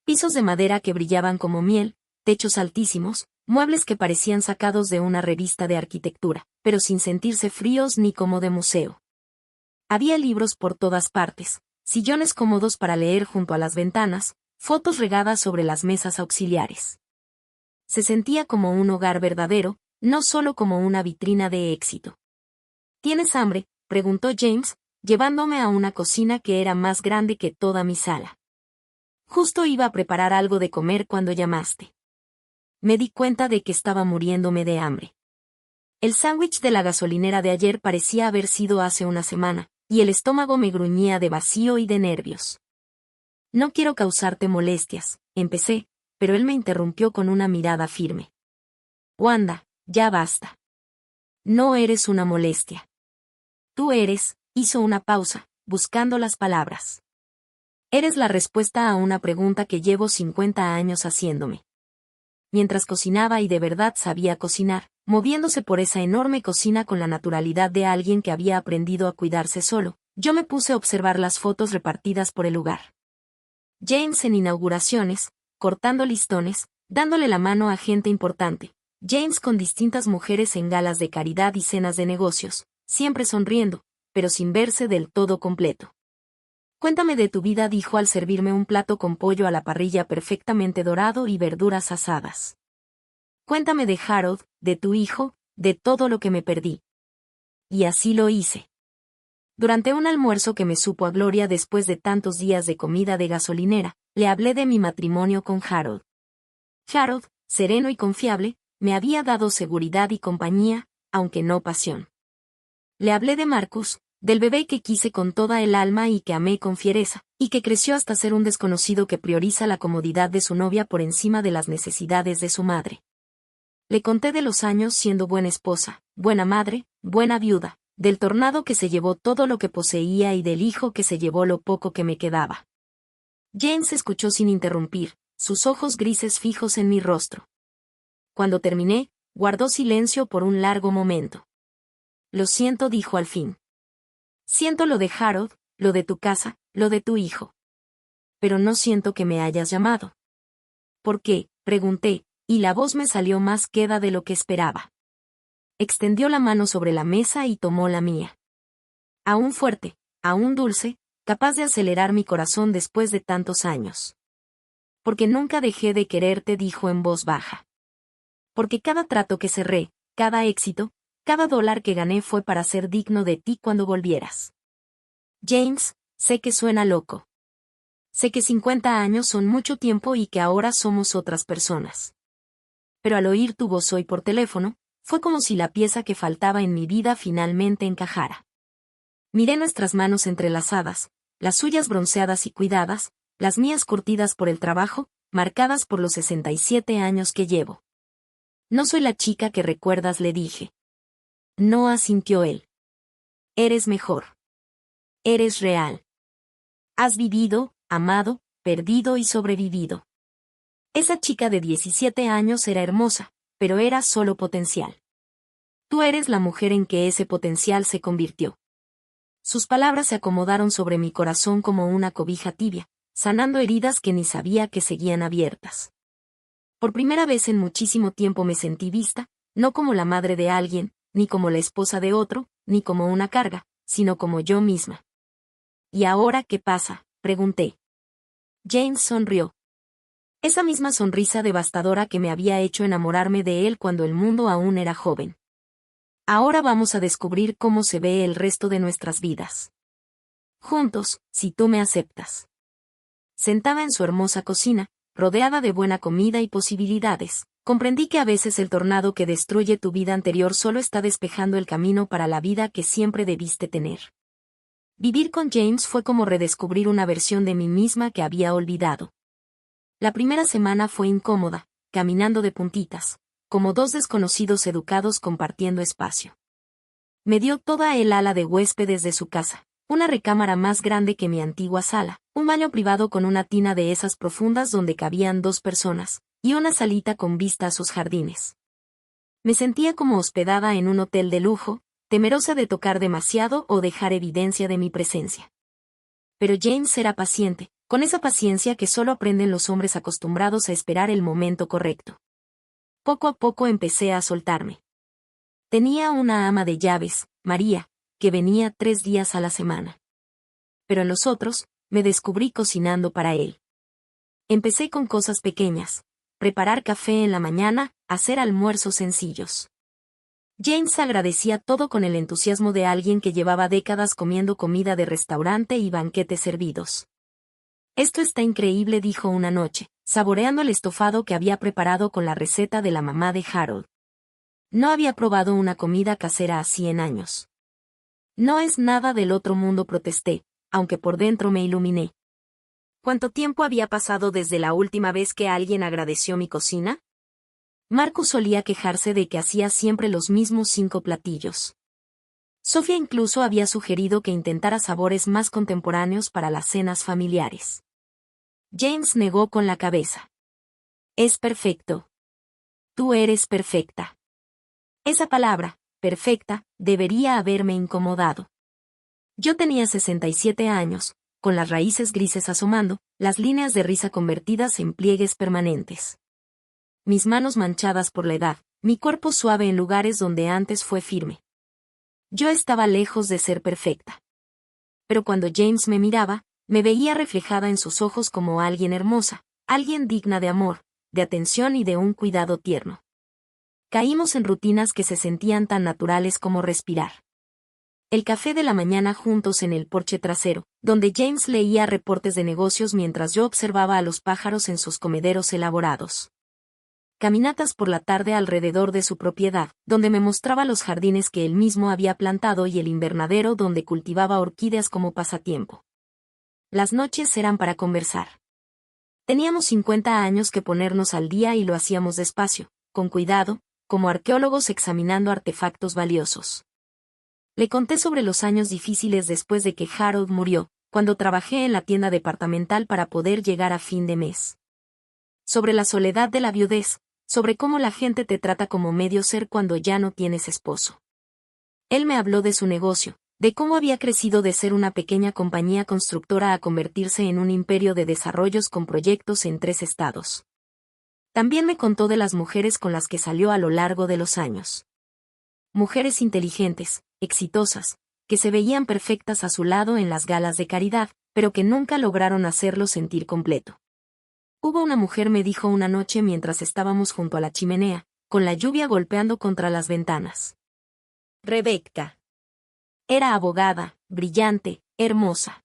Pisos de madera que brillaban como miel, techos altísimos, muebles que parecían sacados de una revista de arquitectura, pero sin sentirse fríos ni como de museo. Había libros por todas partes, sillones cómodos para leer junto a las ventanas, fotos regadas sobre las mesas auxiliares. Se sentía como un hogar verdadero, no solo como una vitrina de éxito. ¿Tienes hambre?, preguntó James, llevándome a una cocina que era más grande que toda mi sala. Justo iba a preparar algo de comer cuando llamaste. Me di cuenta de que estaba muriéndome de hambre. El sándwich de la gasolinera de ayer parecía haber sido hace una semana, y el estómago me gruñía de vacío y de nervios. No quiero causarte molestias, empecé, pero él me interrumpió con una mirada firme. Wanda, ya basta. No eres una molestia. Tú eres, hizo una pausa, buscando las palabras. Eres la respuesta a una pregunta que llevo 50 años haciéndome. Mientras cocinaba y de verdad sabía cocinar, moviéndose por esa enorme cocina con la naturalidad de alguien que había aprendido a cuidarse solo, yo me puse a observar las fotos repartidas por el lugar. James en inauguraciones, cortando listones, dándole la mano a gente importante. James con distintas mujeres en galas de caridad y cenas de negocios, siempre sonriendo, pero sin verse del todo completo. Cuéntame de tu vida, dijo al servirme un plato con pollo a la parrilla perfectamente dorado y verduras asadas. Cuéntame de Harold, de tu hijo, de todo lo que me perdí. Y así lo hice. Durante un almuerzo que me supo a gloria después de tantos días de comida de gasolinera, le hablé de mi matrimonio con Harold. Harold, sereno y confiable, me había dado seguridad y compañía, aunque no pasión. Le hablé de Marcus, del bebé que quise con toda el alma y que amé con fiereza, y que creció hasta ser un desconocido que prioriza la comodidad de su novia por encima de las necesidades de su madre. Le conté de los años siendo buena esposa, buena madre, buena viuda, del tornado que se llevó todo lo que poseía y del hijo que se llevó lo poco que me quedaba. James escuchó sin interrumpir, sus ojos grises fijos en mi rostro. Cuando terminé, guardó silencio por un largo momento. Lo siento, dijo al fin. Siento lo de Harold, lo de tu casa, lo de tu hijo. Pero no siento que me hayas llamado. ¿Por qué?, pregunté, y la voz me salió más queda de lo que esperaba. Extendió la mano sobre la mesa y tomó la mía. Aún fuerte, aún dulce, capaz de acelerar mi corazón después de tantos años. Porque nunca dejé de quererte, dijo en voz baja. Porque cada trato que cerré, cada éxito, cada dólar que gané fue para ser digno de ti cuando volvieras. James, sé que suena loco. Sé que 50 años son mucho tiempo y que ahora somos otras personas. Pero al oír tu voz hoy por teléfono, fue como si la pieza que faltaba en mi vida finalmente encajara. Miré nuestras manos entrelazadas, las suyas bronceadas y cuidadas, las mías curtidas por el trabajo, marcadas por los 67 años que llevo. No soy la chica que recuerdas, le dije. No, asintió él. Eres mejor. Eres real. Has vivido, amado, perdido y sobrevivido. Esa chica de 17 años era hermosa, pero era solo potencial. Tú eres la mujer en que ese potencial se convirtió. Sus palabras se acomodaron sobre mi corazón como una cobija tibia, sanando heridas que ni sabía que seguían abiertas. Por primera vez en muchísimo tiempo me sentí vista, no como la madre de alguien, ni como la esposa de otro, ni como una carga, sino como yo misma. ¿Y ahora qué pasa?, pregunté. James sonrió. Esa misma sonrisa devastadora que me había hecho enamorarme de él cuando el mundo aún era joven. Ahora vamos a descubrir cómo se ve el resto de nuestras vidas. Juntos, si tú me aceptas. Sentada en su hermosa cocina, rodeada de buena comida y posibilidades, comprendí que a veces el tornado que destruye tu vida anterior solo está despejando el camino para la vida que siempre debiste tener. Vivir con James fue como redescubrir una versión de mí misma que había olvidado. La primera semana fue incómoda, caminando de puntitas, como dos desconocidos educados compartiendo espacio. Me dio toda el ala de huéspedes de su casa, una recámara más grande que mi antigua sala, un baño privado con una tina de esas profundas donde cabían 2 personas, y una salita con vista a sus jardines. Me sentía como hospedada en un hotel de lujo, temerosa de tocar demasiado o dejar evidencia de mi presencia. Pero James era paciente, con esa paciencia que solo aprenden los hombres acostumbrados a esperar el momento correcto. Poco a poco empecé a soltarme. Tenía una ama de llaves, María, que venía 3 días a la semana. Pero en los otros, me descubrí cocinando para él. Empecé con cosas pequeñas: preparar café en la mañana, hacer almuerzos sencillos. James agradecía todo con el entusiasmo de alguien que llevaba décadas comiendo comida de restaurante y banquetes servidos. «Esto está increíble», dijo una noche, saboreando el estofado que había preparado con la receta de la mamá de Harold. No había probado una comida casera así en años. «No es nada del otro mundo», protesté, aunque por dentro me iluminé. ¿Cuánto tiempo había pasado desde la última vez que alguien agradeció mi cocina? Marcus solía quejarse de que hacía siempre los mismos 5 platillos. Sofía incluso había sugerido que intentara sabores más contemporáneos para las cenas familiares. James negó con la cabeza. «Es perfecto. Tú eres perfecta». Esa palabra, perfecta, debería haberme incomodado. Yo tenía 67 años, con las raíces grises asomando, las líneas de risa convertidas en pliegues permanentes. Mis manos manchadas por la edad, mi cuerpo suave en lugares donde antes fue firme. Yo estaba lejos de ser perfecta. Pero cuando James me miraba, me veía reflejada en sus ojos como alguien hermosa, alguien digna de amor, de atención y de un cuidado tierno. Caímos en rutinas que se sentían tan naturales como respirar. El café de la mañana juntos en el porche trasero, donde James leía reportes de negocios mientras yo observaba a los pájaros en sus comederos elaborados. Caminatas por la tarde alrededor de su propiedad, donde me mostraba los jardines que él mismo había plantado y el invernadero donde cultivaba orquídeas como pasatiempo. Las noches eran para conversar. Teníamos 50 años que ponernos al día y lo hacíamos despacio, con cuidado, como arqueólogos examinando artefactos valiosos. Le conté sobre los años difíciles después de que Harold murió, cuando trabajé en la tienda departamental para poder llegar a fin de mes. Sobre la soledad de la viudez, sobre cómo la gente te trata como medio ser cuando ya no tienes esposo. Él me habló de su negocio, de cómo había crecido de ser una pequeña compañía constructora a convertirse en un imperio de desarrollos con proyectos en 3 estados. También me contó de las mujeres con las que salió a lo largo de los años. Mujeres inteligentes, exitosas, que se veían perfectas a su lado en las galas de caridad, pero que nunca lograron hacerlo sentir completo. Hubo una mujer, me dijo una noche mientras estábamos junto a la chimenea, con la lluvia golpeando contra las ventanas. Rebecca. Era abogada, brillante, hermosa.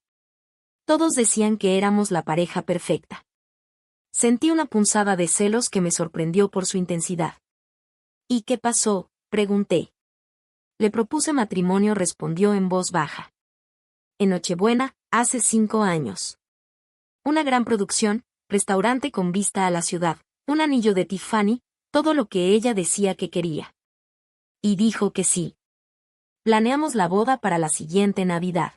Todos decían que éramos la pareja perfecta. Sentí una punzada de celos que me sorprendió por su intensidad. ¿Y qué pasó?, pregunté. Le propuse matrimonio, respondió en voz baja. En Nochebuena, hace 5 años. Una gran producción, restaurante con vista a la ciudad, un anillo de Tiffany, todo lo que ella decía que quería. Y dijo que sí. Planeamos la boda para la siguiente Navidad.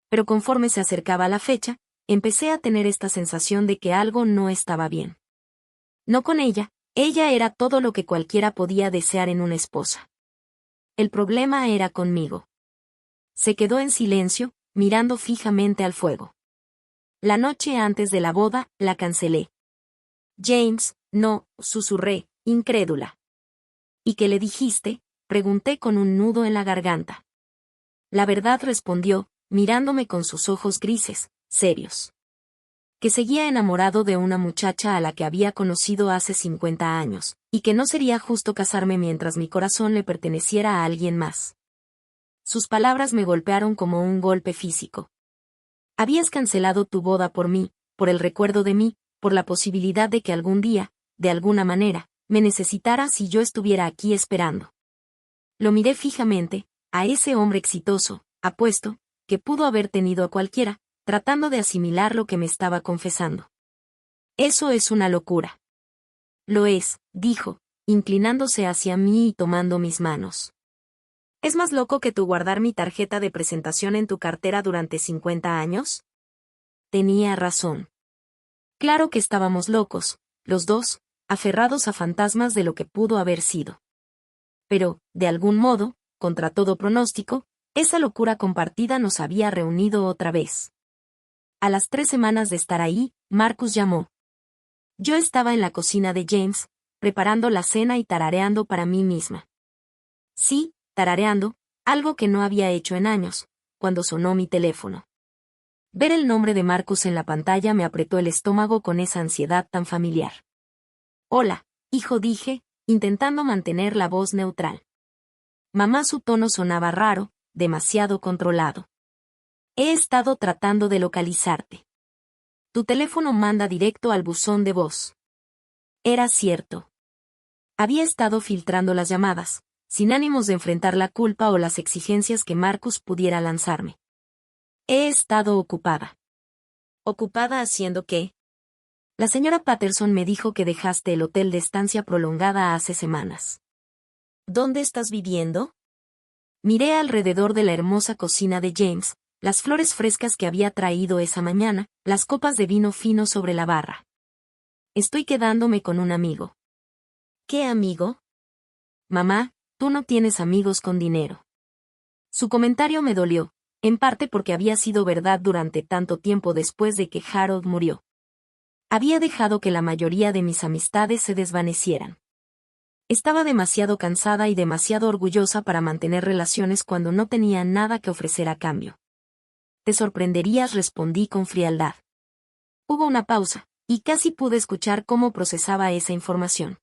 Pero conforme se acercaba la fecha, empecé a tener esta sensación de que algo no estaba bien. No con ella, ella era todo lo que cualquiera podía desear en una esposa. El problema era conmigo. Se quedó en silencio, mirando fijamente al fuego. La noche antes de la boda, la cancelé. James, no, susurré, incrédula. ¿Y qué le dijiste?, pregunté con un nudo en la garganta. La verdad, respondió, mirándome con sus ojos grises, serios. Que seguía enamorado de una muchacha a la que había conocido hace 50 años, y que no sería justo casarme mientras mi corazón le perteneciera a alguien más. Sus palabras me golpearon como un golpe físico. Habías cancelado tu boda por mí, por el recuerdo de mí, por la posibilidad de que algún día, de alguna manera, me necesitaras y yo estuviera aquí esperando. Lo miré fijamente, a ese hombre exitoso, apuesto, que pudo haber tenido a cualquiera, tratando de asimilar lo que me estaba confesando. Eso es una locura. Lo es, dijo, inclinándose hacia mí y tomando mis manos. ¿Es más loco que tú guardar mi tarjeta de presentación en tu cartera durante 50 años? Tenía razón. Claro que estábamos locos, los dos, aferrados a fantasmas de lo que pudo haber sido. Pero, de algún modo, contra todo pronóstico, esa locura compartida nos había reunido otra vez. A las 3 semanas de estar ahí, Marcus llamó. Yo estaba en la cocina de James, preparando la cena y tarareando para mí misma. Sí, tarareando, algo que no había hecho en años, cuando sonó mi teléfono. Ver el nombre de Marcus en la pantalla me apretó el estómago con esa ansiedad tan familiar. Hola, hijo, dije, intentando mantener la voz neutral. Mamá, su tono sonaba raro, demasiado controlado. He estado tratando de localizarte. Tu teléfono manda directo al buzón de voz. Era cierto. Había estado filtrando las llamadas, sin ánimos de enfrentar la culpa o las exigencias que Marcus pudiera lanzarme. He estado ocupada. ¿Ocupada haciendo qué? La señora Patterson me dijo que dejaste el hotel de estancia prolongada hace semanas. ¿Dónde estás viviendo? Miré alrededor de la hermosa cocina de James, las flores frescas que había traído esa mañana, las copas de vino fino sobre la barra. Estoy quedándome con un amigo. ¿Qué amigo? Mamá, tú no tienes amigos con dinero. Su comentario me dolió, en parte porque había sido verdad durante tanto tiempo después de que Harold murió. Había dejado que la mayoría de mis amistades se desvanecieran. Estaba demasiado cansada y demasiado orgullosa para mantener relaciones cuando no tenía nada que ofrecer a cambio. Te sorprenderías, respondí con frialdad. Hubo una pausa, y casi pude escuchar cómo procesaba esa información.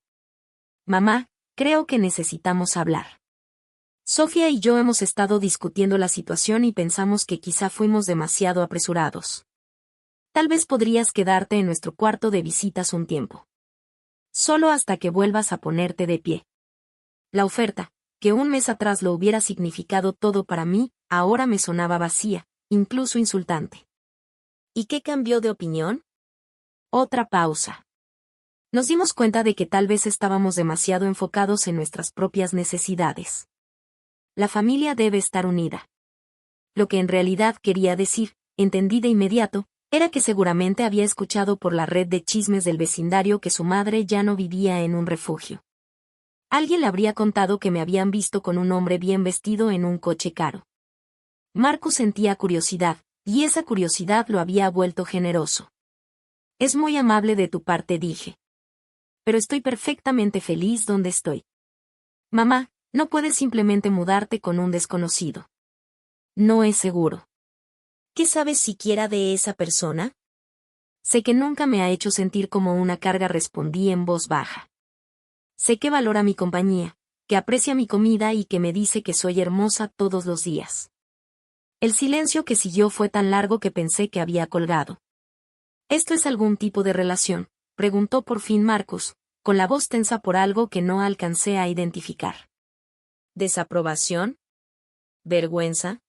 Mamá, creo que necesitamos hablar. Sofía y yo hemos estado discutiendo la situación y pensamos que quizá fuimos demasiado apresurados. Tal vez podrías quedarte en nuestro cuarto de visitas un tiempo. Solo hasta que vuelvas a ponerte de pie. La oferta, que un mes atrás lo hubiera significado todo para mí, ahora me sonaba vacía, incluso insultante. ¿Y qué cambió de opinión? Otra pausa. Nos dimos cuenta de que tal vez estábamos demasiado enfocados en nuestras propias necesidades. La familia debe estar unida. Lo que en realidad quería decir, entendí de inmediato, era que seguramente había escuchado por la red de chismes del vecindario que su madre ya no vivía en un refugio. Alguien le habría contado que me habían visto con un hombre bien vestido en un coche caro. Marcus sentía curiosidad, y esa curiosidad lo había vuelto generoso. Es muy amable de tu parte, dije. Pero estoy perfectamente feliz donde estoy. Mamá, no puedes simplemente mudarte con un desconocido. No es seguro. ¿Qué sabes siquiera de esa persona? Sé que nunca me ha hecho sentir como una carga, respondí en voz baja. Sé que valora mi compañía, que aprecia mi comida y que me dice que soy hermosa todos los días. El silencio que siguió fue tan largo que pensé que había colgado. ¿Esto es algún tipo de relación?, preguntó por fin Marcus, con la voz tensa por algo que no alcancé a identificar. ¿Desaprobación? ¿Vergüenza?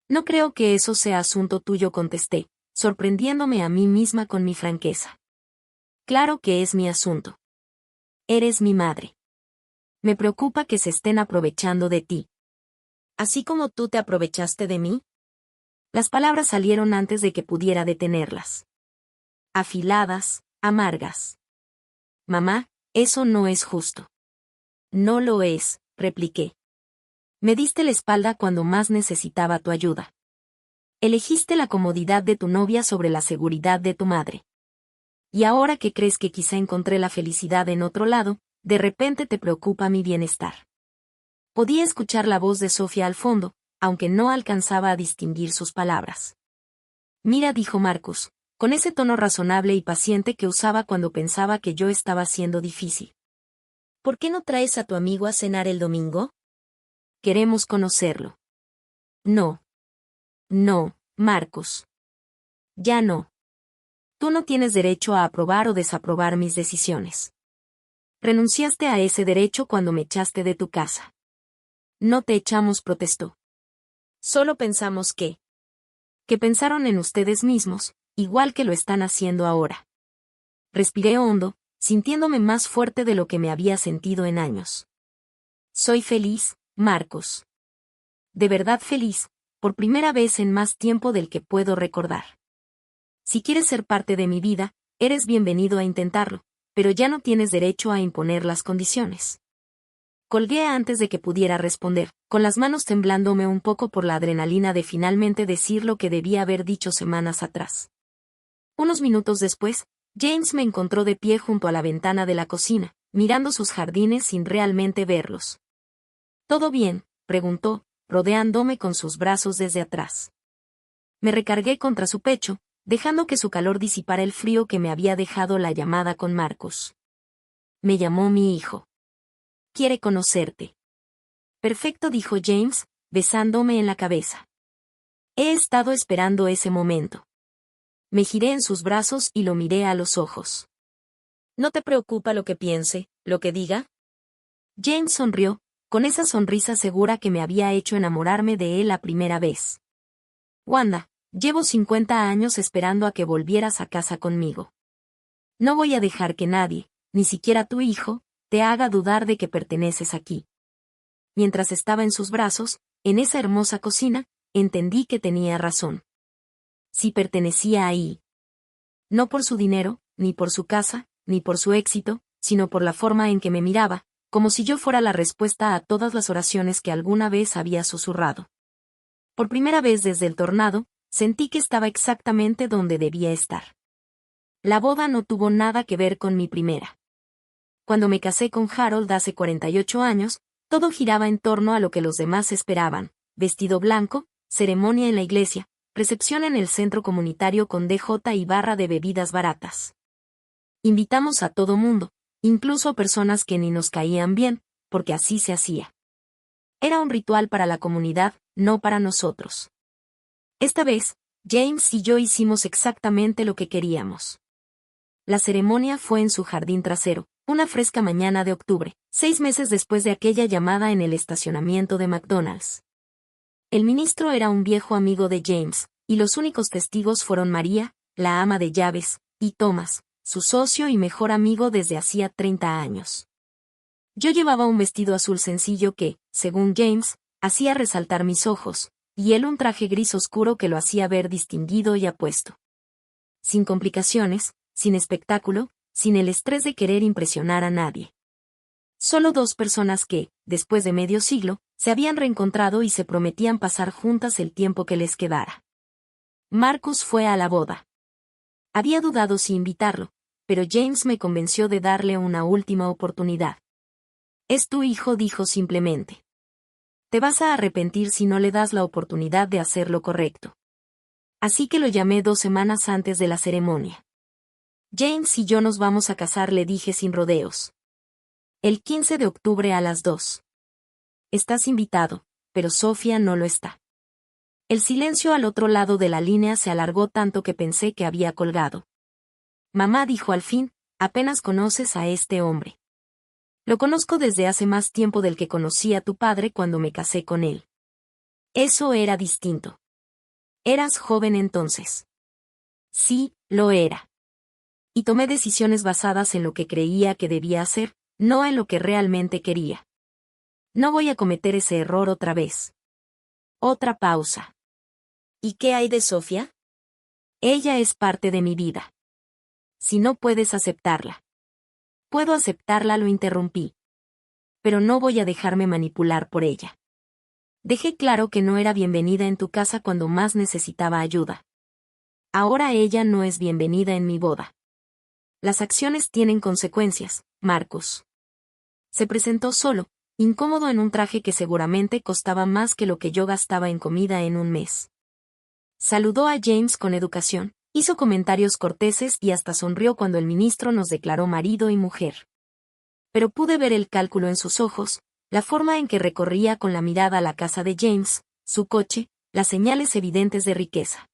No creo que eso sea asunto tuyo, contesté, sorprendiéndome a mí misma con mi franqueza. Claro que es mi asunto. Eres mi madre. Me preocupa que se estén aprovechando de ti. ¿Así como tú te aprovechaste de mí? Las palabras salieron antes de que pudiera detenerlas. Afiladas, amargas. Mamá, eso no es justo. No lo es, repliqué. Me diste la espalda cuando más necesitaba tu ayuda. Elegiste la comodidad de tu novia sobre la seguridad de tu madre. Y ahora que crees que quizá encontré la felicidad en otro lado, de repente te preocupa mi bienestar. Podía escuchar la voz de Sofía al fondo, aunque no alcanzaba a distinguir sus palabras. Mira, dijo Marcus, con ese tono razonable y paciente que usaba cuando pensaba que yo estaba siendo difícil. ¿Por qué no traes a tu amigo a cenar el domingo? Queremos conocerlo. No. No, Marcus. Ya no. Tú no tienes derecho a aprobar o desaprobar mis decisiones. Renunciaste a ese derecho cuando me echaste de tu casa. No te echamos, protestó. Solo pensamos que Que pensaron en ustedes mismos, igual que lo están haciendo ahora. Respiré hondo, sintiéndome más fuerte de lo que me había sentido en años. Soy feliz, Marcos. De verdad feliz, por primera vez en más tiempo del que puedo recordar. Si quieres ser parte de mi vida, eres bienvenido a intentarlo, pero ya no tienes derecho a imponer las condiciones. Colgué antes de que pudiera responder, con las manos temblándome un poco por la adrenalina de finalmente decir lo que debía haber dicho semanas atrás. Unos minutos después, James me encontró de pie junto a la ventana de la cocina, mirando sus jardines sin realmente verlos. ¿Todo bien?, preguntó, rodeándome con sus brazos desde atrás. Me recargué contra su pecho, dejando que su calor disipara el frío que me había dejado la llamada con Marcos. Me llamó mi hijo. Quiere conocerte. Perfecto, dijo James, besándome en la cabeza. He estado esperando ese momento. Me giré en sus brazos y lo miré a los ojos. ¿No te preocupa lo que piense, lo que diga? James sonrió, con esa sonrisa segura que me había hecho enamorarme de él la primera vez. Wanda, llevo 50 años esperando a que volvieras a casa conmigo. No voy a dejar que nadie, ni siquiera tu hijo, te haga dudar de que perteneces aquí. Mientras estaba en sus brazos, en esa hermosa cocina, entendí que tenía razón. Sí pertenecía ahí. No por su dinero, ni por su casa, ni por su éxito, sino por la forma en que me miraba, como si yo fuera la respuesta a todas las oraciones que alguna vez había susurrado. Por primera vez desde el tornado, sentí que estaba exactamente donde debía estar. La boda no tuvo nada que ver con mi primera. Cuando me casé con Harold hace 48 años, todo giraba en torno a lo que los demás esperaban: vestido blanco, ceremonia en la iglesia, recepción en el centro comunitario con DJ y barra de bebidas baratas. Invitamos a todo mundo, incluso a personas que ni nos caían bien, porque así se hacía. Era un ritual para la comunidad, no para nosotros. Esta vez, James y yo hicimos exactamente lo que queríamos. La ceremonia fue en su jardín trasero, una fresca mañana de octubre, 6 meses después de aquella llamada en el estacionamiento de McDonald's. El ministro era un viejo amigo de James, y los únicos testigos fueron María, la ama de llaves, y Thomas, su socio y mejor amigo desde hacía 30 años. Yo llevaba un vestido azul sencillo que, según James, hacía resaltar mis ojos, y él un traje gris oscuro que lo hacía ver distinguido y apuesto. Sin complicaciones, sin espectáculo, sin el estrés de querer impresionar a nadie. Solo 2 personas que, después de medio siglo, se habían reencontrado y se prometían pasar juntas el tiempo que les quedara. Marcus fue a la boda. Había dudado si invitarlo, pero James me convenció de darle una última oportunidad. Es tu hijo, dijo simplemente. Te vas a arrepentir si no le das la oportunidad de hacer lo correcto. Así que lo llamé 2 semanas antes de la ceremonia. James y yo nos vamos a casar, le dije sin rodeos. El 15 de octubre a las 2. Estás invitado, pero Sofía no lo está. El silencio al otro lado de la línea se alargó tanto que pensé que había colgado. Mamá, dijo al fin, apenas conoces a este hombre. Lo conozco desde hace más tiempo del que conocí a tu padre cuando me casé con él. Eso era distinto. Eras joven entonces. Sí, lo era. Y tomé decisiones basadas en lo que creía que debía hacer, no en lo que realmente quería. No voy a cometer ese error otra vez. Otra pausa. ¿Y qué hay de Sofía? Ella es parte de mi vida. Si no puedes aceptarla. Puedo aceptarla, lo interrumpí. Pero no voy a dejarme manipular por ella. Dejé claro que no era bienvenida en tu casa cuando más necesitaba ayuda. Ahora ella no es bienvenida en mi boda. Las acciones tienen consecuencias, Marcus. Se presentó solo, incómodo en un traje que seguramente costaba más que lo que yo gastaba en comida en un mes. Saludó a James con educación, hizo comentarios corteses y hasta sonrió cuando el ministro nos declaró marido y mujer. Pero pude ver el cálculo en sus ojos, la forma en que recorría con la mirada la casa de James, su coche, las señales evidentes de riqueza.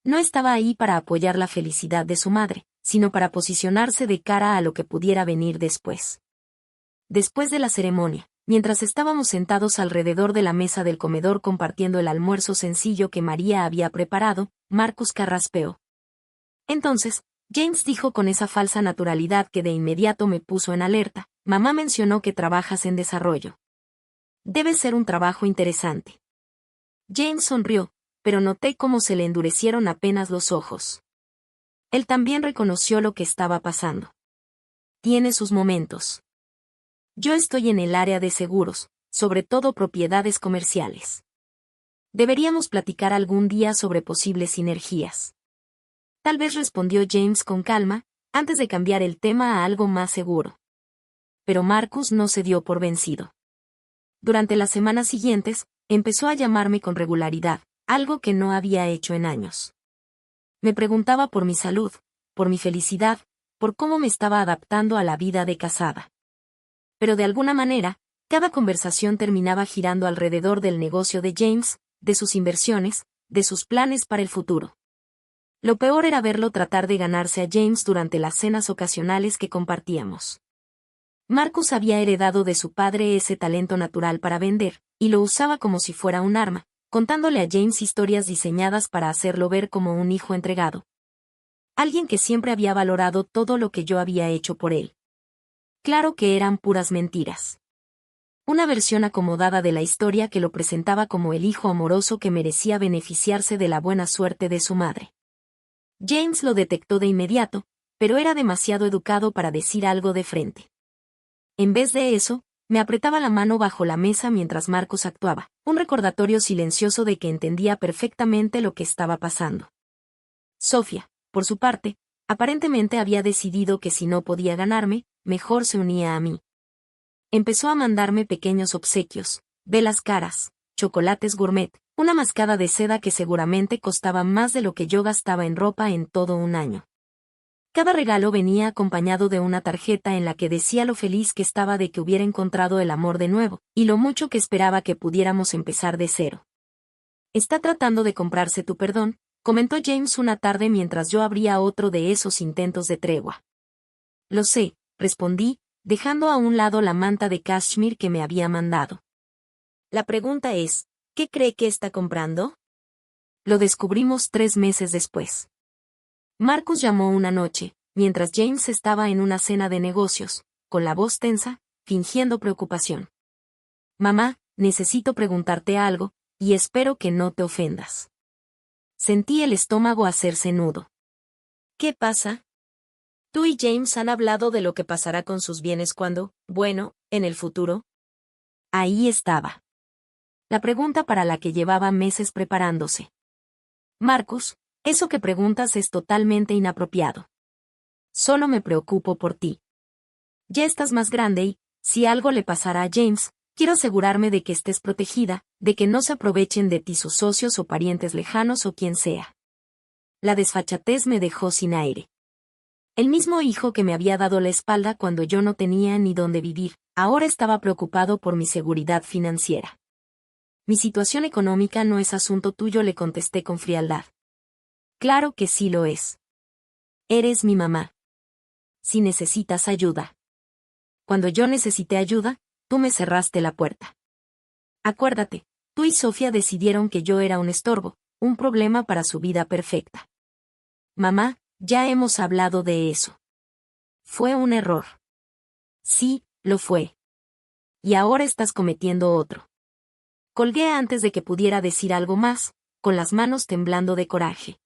No estaba ahí para apoyar la felicidad de su madre, sino para posicionarse de cara a lo que pudiera venir después. Después de la ceremonia, Mientras estábamos sentados alrededor de la mesa del comedor compartiendo el almuerzo sencillo que María había preparado, Marcus carraspeó. Entonces, James dijo con esa falsa naturalidad que de inmediato me puso en alerta: mamá mencionó que trabajas en desarrollo. Debe ser un trabajo interesante. James sonrió, pero noté cómo se le endurecieron apenas los ojos. Él también reconoció lo que estaba pasando. Tiene sus momentos. Yo estoy en el área de seguros, sobre todo propiedades comerciales. Deberíamos platicar algún día sobre posibles sinergias. Tal vez, respondió James con calma, antes de cambiar el tema a algo más seguro. Pero Marcus no se dio por vencido. Durante las semanas siguientes, empezó a llamarme con regularidad, algo que no había hecho en años. Me preguntaba por mi salud, por mi felicidad, por cómo me estaba adaptando a la vida de casada. Pero de alguna manera, cada conversación terminaba girando alrededor del negocio de James, de sus inversiones, de sus planes para el futuro. Lo peor era verlo tratar de ganarse a James durante las cenas ocasionales que compartíamos. Marcus había heredado de su padre ese talento natural para vender, y lo usaba como si fuera un arma, contándole a James historias diseñadas para hacerlo ver como un hijo entregado. Alguien que siempre había valorado todo lo que yo había hecho por él. Claro que eran puras mentiras. Una versión acomodada de la historia que lo presentaba como el hijo amoroso que merecía beneficiarse de la buena suerte de su madre. James lo detectó de inmediato, pero era demasiado educado para decir algo de frente. En vez de eso, me apretaba la mano bajo la mesa mientras Marcus actuaba, un recordatorio silencioso de que entendía perfectamente lo que estaba pasando. Sofía, por su parte, aparentemente había decidido que si no podía ganarme, mejor se unía a mí. Empezó a mandarme pequeños obsequios, velas caras, chocolates gourmet, una mascada de seda que seguramente costaba más de lo que yo gastaba en ropa en todo un año. Cada regalo venía acompañado de una tarjeta en la que decía lo feliz que estaba de que hubiera encontrado el amor de nuevo, y lo mucho que esperaba que pudiéramos empezar de cero. «Está tratando de comprarse tu perdón», comentó James una tarde mientras yo abría otro de esos intentos de tregua. «Lo sé», respondí, dejando a un lado la manta de cashmere que me había mandado. «La pregunta es, ¿qué cree que está comprando?». Lo descubrimos 3 meses después. Marcus llamó una noche, mientras James estaba en una cena de negocios, con la voz tensa, fingiendo preocupación. «Mamá, necesito preguntarte algo, y espero que no te ofendas». Sentí el estómago hacerse nudo. «¿Qué pasa? ¿Tú y James han hablado de lo que pasará con sus bienes cuando, bueno, en el futuro?». Ahí estaba. La pregunta para la que llevaba meses preparándose. «Marcus, eso que preguntas es totalmente inapropiado. Solo me preocupo por ti. Ya estás más grande y, si algo le pasara a James, quiero asegurarme de que estés protegida, de que no se aprovechen de ti sus socios o parientes lejanos o quien sea». La desfachatez me dejó sin aire. El mismo hijo que me había dado la espalda cuando yo no tenía ni dónde vivir, ahora estaba preocupado por mi seguridad financiera. «Mi situación económica no es asunto tuyo», le contesté con frialdad. «Claro que sí lo es. Eres mi mamá. Si necesitas ayuda». Cuando yo necesité ayuda, tú me cerraste la puerta. Acuérdate, tú y Sofía decidieron que yo era un estorbo, un problema para su vida perfecta. Mamá, ya hemos hablado de eso. Fue un error. Sí, lo fue. Y ahora estás cometiendo otro. Colgué antes de que pudiera decir algo más, con las manos temblando de coraje.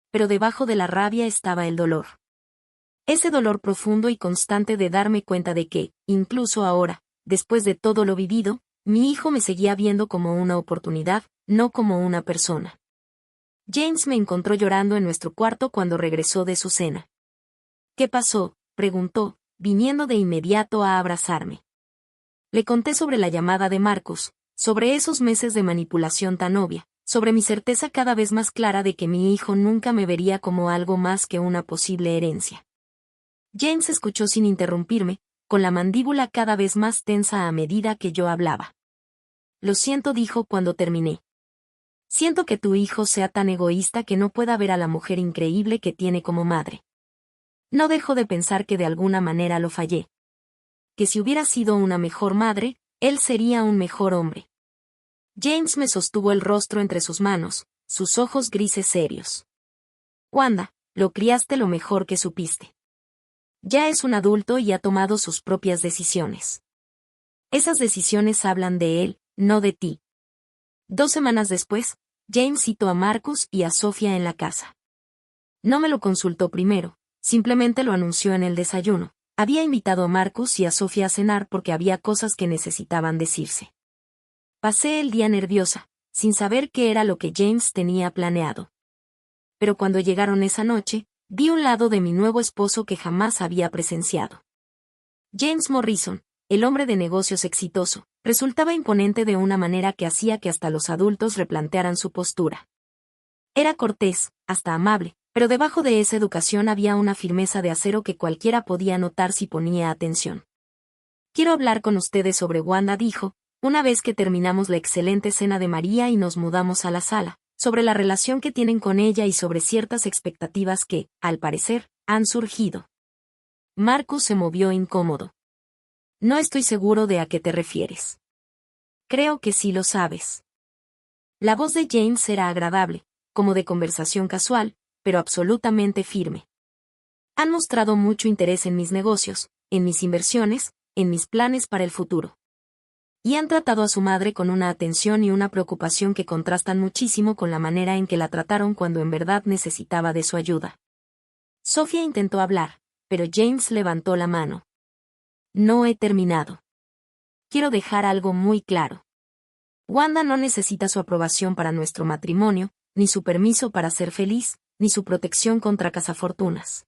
Pero debajo de la rabia estaba el dolor. Ese dolor profundo y constante de darme cuenta de que, incluso ahora, después de todo lo vivido, mi hijo me seguía viendo como una oportunidad, no como una persona. James me encontró llorando en nuestro cuarto cuando regresó de su cena. «¿Qué pasó?», preguntó, viniendo de inmediato a abrazarme. Le conté sobre la llamada de Marcus, sobre esos meses de manipulación tan obvia, sobre mi certeza cada vez más clara de que mi hijo nunca me vería como algo más que una posible herencia. James escuchó sin interrumpirme, con la mandíbula cada vez más tensa a medida que yo hablaba. «Lo siento», dijo cuando terminé. «Siento que tu hijo sea tan egoísta que no pueda ver a la mujer increíble que tiene como madre. No dejo de pensar que de alguna manera lo fallé. Que si hubiera sido una mejor madre, Él sería un mejor hombre. James me sostuvo el rostro entre sus manos, sus ojos grises serios. Wanda, lo criaste lo mejor que supiste. Ya es un adulto y ha tomado sus propias decisiones. Esas decisiones hablan de él, no de ti. 2 semanas después, James citó a Marcus y a Sofía en la casa. No me lo consultó primero, simplemente lo anunció en el desayuno. Había invitado a Marcus y a Sofía a cenar porque había cosas que necesitaban decirse. Pasé el día nerviosa, sin saber qué era lo que James tenía planeado. Pero cuando llegaron esa noche, vi un lado de mi nuevo esposo que jamás había presenciado. James Morrison, el hombre de negocios exitoso, resultaba imponente de una manera que hacía que hasta los adultos replantearan su postura. Era cortés, hasta amable, pero debajo de esa educación había una firmeza de acero que cualquiera podía notar si ponía atención. Quiero hablar con ustedes sobre Wanda, dijo, una vez que terminamos la excelente cena de María y nos mudamos a la sala, sobre la relación que tienen con ella y sobre ciertas expectativas que, al parecer, han surgido. Marcus se movió incómodo. No estoy seguro de a qué te refieres. Creo que sí lo sabes. La voz de James era agradable, como de conversación casual, pero absolutamente firme. Han mostrado mucho interés en mis negocios, en mis inversiones, en mis planes para el futuro. Y han tratado a su madre con una atención y una preocupación que contrastan muchísimo con la manera en que la trataron cuando en verdad necesitaba de su ayuda. Sofía intentó hablar, pero James levantó la mano. No he terminado. Quiero dejar algo muy claro. Wanda no necesita su aprobación para nuestro matrimonio, ni su permiso para ser feliz, ni su protección contra cazafortunas.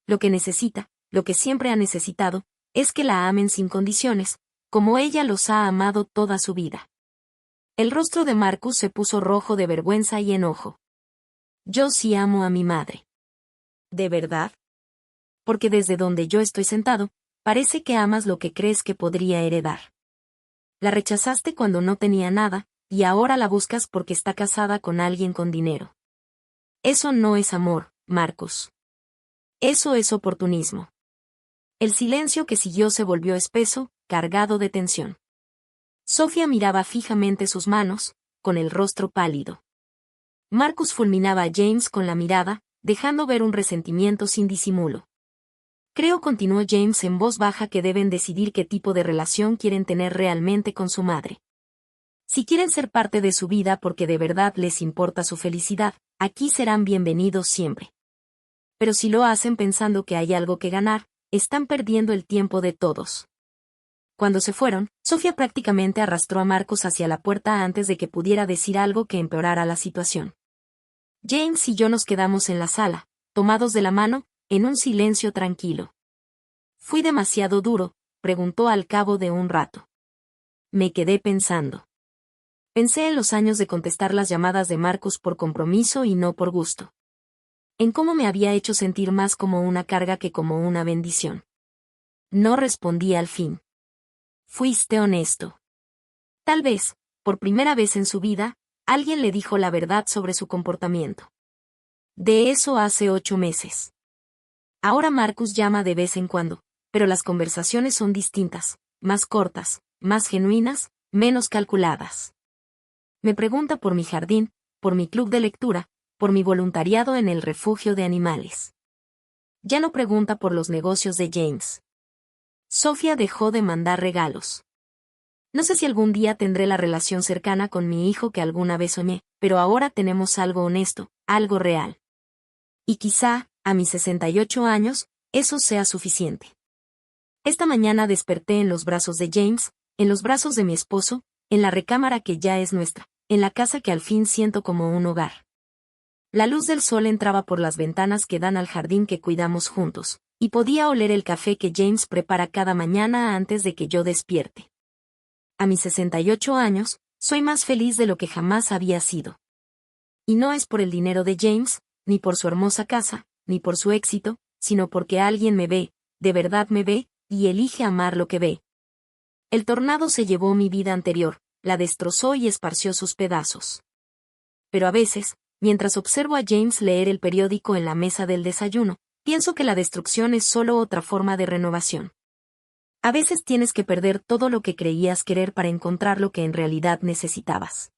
Lo que necesita, lo que siempre ha necesitado, es que la amen sin condiciones, como ella los ha amado toda su vida. El rostro de Marcus se puso rojo de vergüenza y enojo. Yo sí amo a mi madre. ¿De verdad? Porque desde donde yo estoy sentado, parece que amas lo que crees que podría heredar. La rechazaste cuando no tenía nada, y ahora la buscas porque está casada con alguien con dinero. Eso no es amor, Marcus. Eso es oportunismo. El silencio que siguió se volvió espeso, cargado de tensión. Sofía miraba fijamente sus manos, con el rostro pálido. Marcus fulminaba a James con la mirada, dejando ver un resentimiento sin disimulo. Creo, continuó James en voz baja, que deben decidir qué tipo de relación quieren tener realmente con su madre. Si quieren ser parte de su vida porque de verdad les importa su felicidad, aquí serán bienvenidos siempre. Pero si lo hacen pensando que hay algo que ganar, están perdiendo el tiempo de todos. Cuando se fueron, Sofía prácticamente arrastró a Marcus hacia la puerta antes de que pudiera decir algo que empeorara la situación. James y yo nos quedamos en la sala, tomados de la mano, en un silencio tranquilo. ¿Fui demasiado duro?, preguntó al cabo de un rato. Me quedé pensando. Pensé en los años de contestar las llamadas de Marcus por compromiso y no por gusto. En cómo me había hecho sentir más como una carga que como una bendición. No respondí al fin. Fuiste honesto. Tal vez, por primera vez en su vida, alguien le dijo la verdad sobre su comportamiento. De eso hace 8 meses. Ahora Marcus llama de vez en cuando, pero las conversaciones son distintas, más cortas, más genuinas, menos calculadas. Me pregunta por mi jardín, por mi club de lectura, por mi voluntariado en el refugio de animales. Ya no pregunta por los negocios de James. Sofía dejó de mandar regalos. No sé si algún día tendré la relación cercana con mi hijo que alguna vez soñé, pero ahora tenemos algo honesto, algo real. Y quizá, a mis 68 años, eso sea suficiente. Esta mañana desperté en los brazos de James, en los brazos de mi esposo, en la recámara que ya es nuestra, en la casa que al fin siento como un hogar. La luz del sol entraba por las ventanas que dan al jardín que cuidamos juntos, y podía oler el café que James prepara cada mañana antes de que yo despierte. A mis 68 años, soy más feliz de lo que jamás había sido. Y no es por el dinero de James, ni por su hermosa casa, ni por su éxito, sino porque alguien me ve, de verdad me ve, y elige amar lo que ve. El tornado se llevó mi vida anterior, la destrozó y esparció sus pedazos. Pero a veces, mientras observo a James leer el periódico en la mesa del desayuno, pienso que la destrucción es solo otra forma de renovación. A veces tienes que perder todo lo que creías querer para encontrar lo que en realidad necesitabas.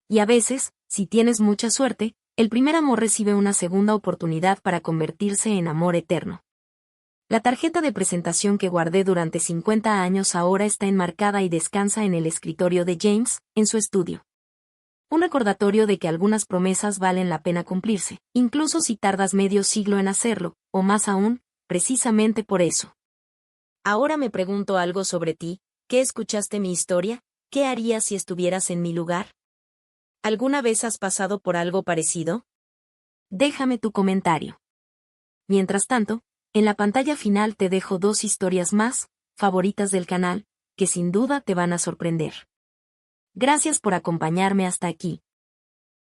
Y a veces, si tienes mucha suerte, el primer amor recibe una segunda oportunidad para convertirse en amor eterno. La tarjeta de presentación que guardé durante 50 años ahora está enmarcada y descansa en el escritorio de James, en su estudio. Un recordatorio de que algunas promesas valen la pena cumplirse, incluso si tardas medio siglo en hacerlo, o más aún, precisamente por eso. Ahora me pregunto algo sobre ti. ¿Qué escuchaste mi historia? ¿Qué harías si estuvieras en mi lugar? ¿Alguna vez has pasado por algo parecido? Déjame tu comentario. Mientras tanto, en la pantalla final te dejo 2 historias más, favoritas del canal, que sin duda te van a sorprender. Gracias por acompañarme hasta aquí.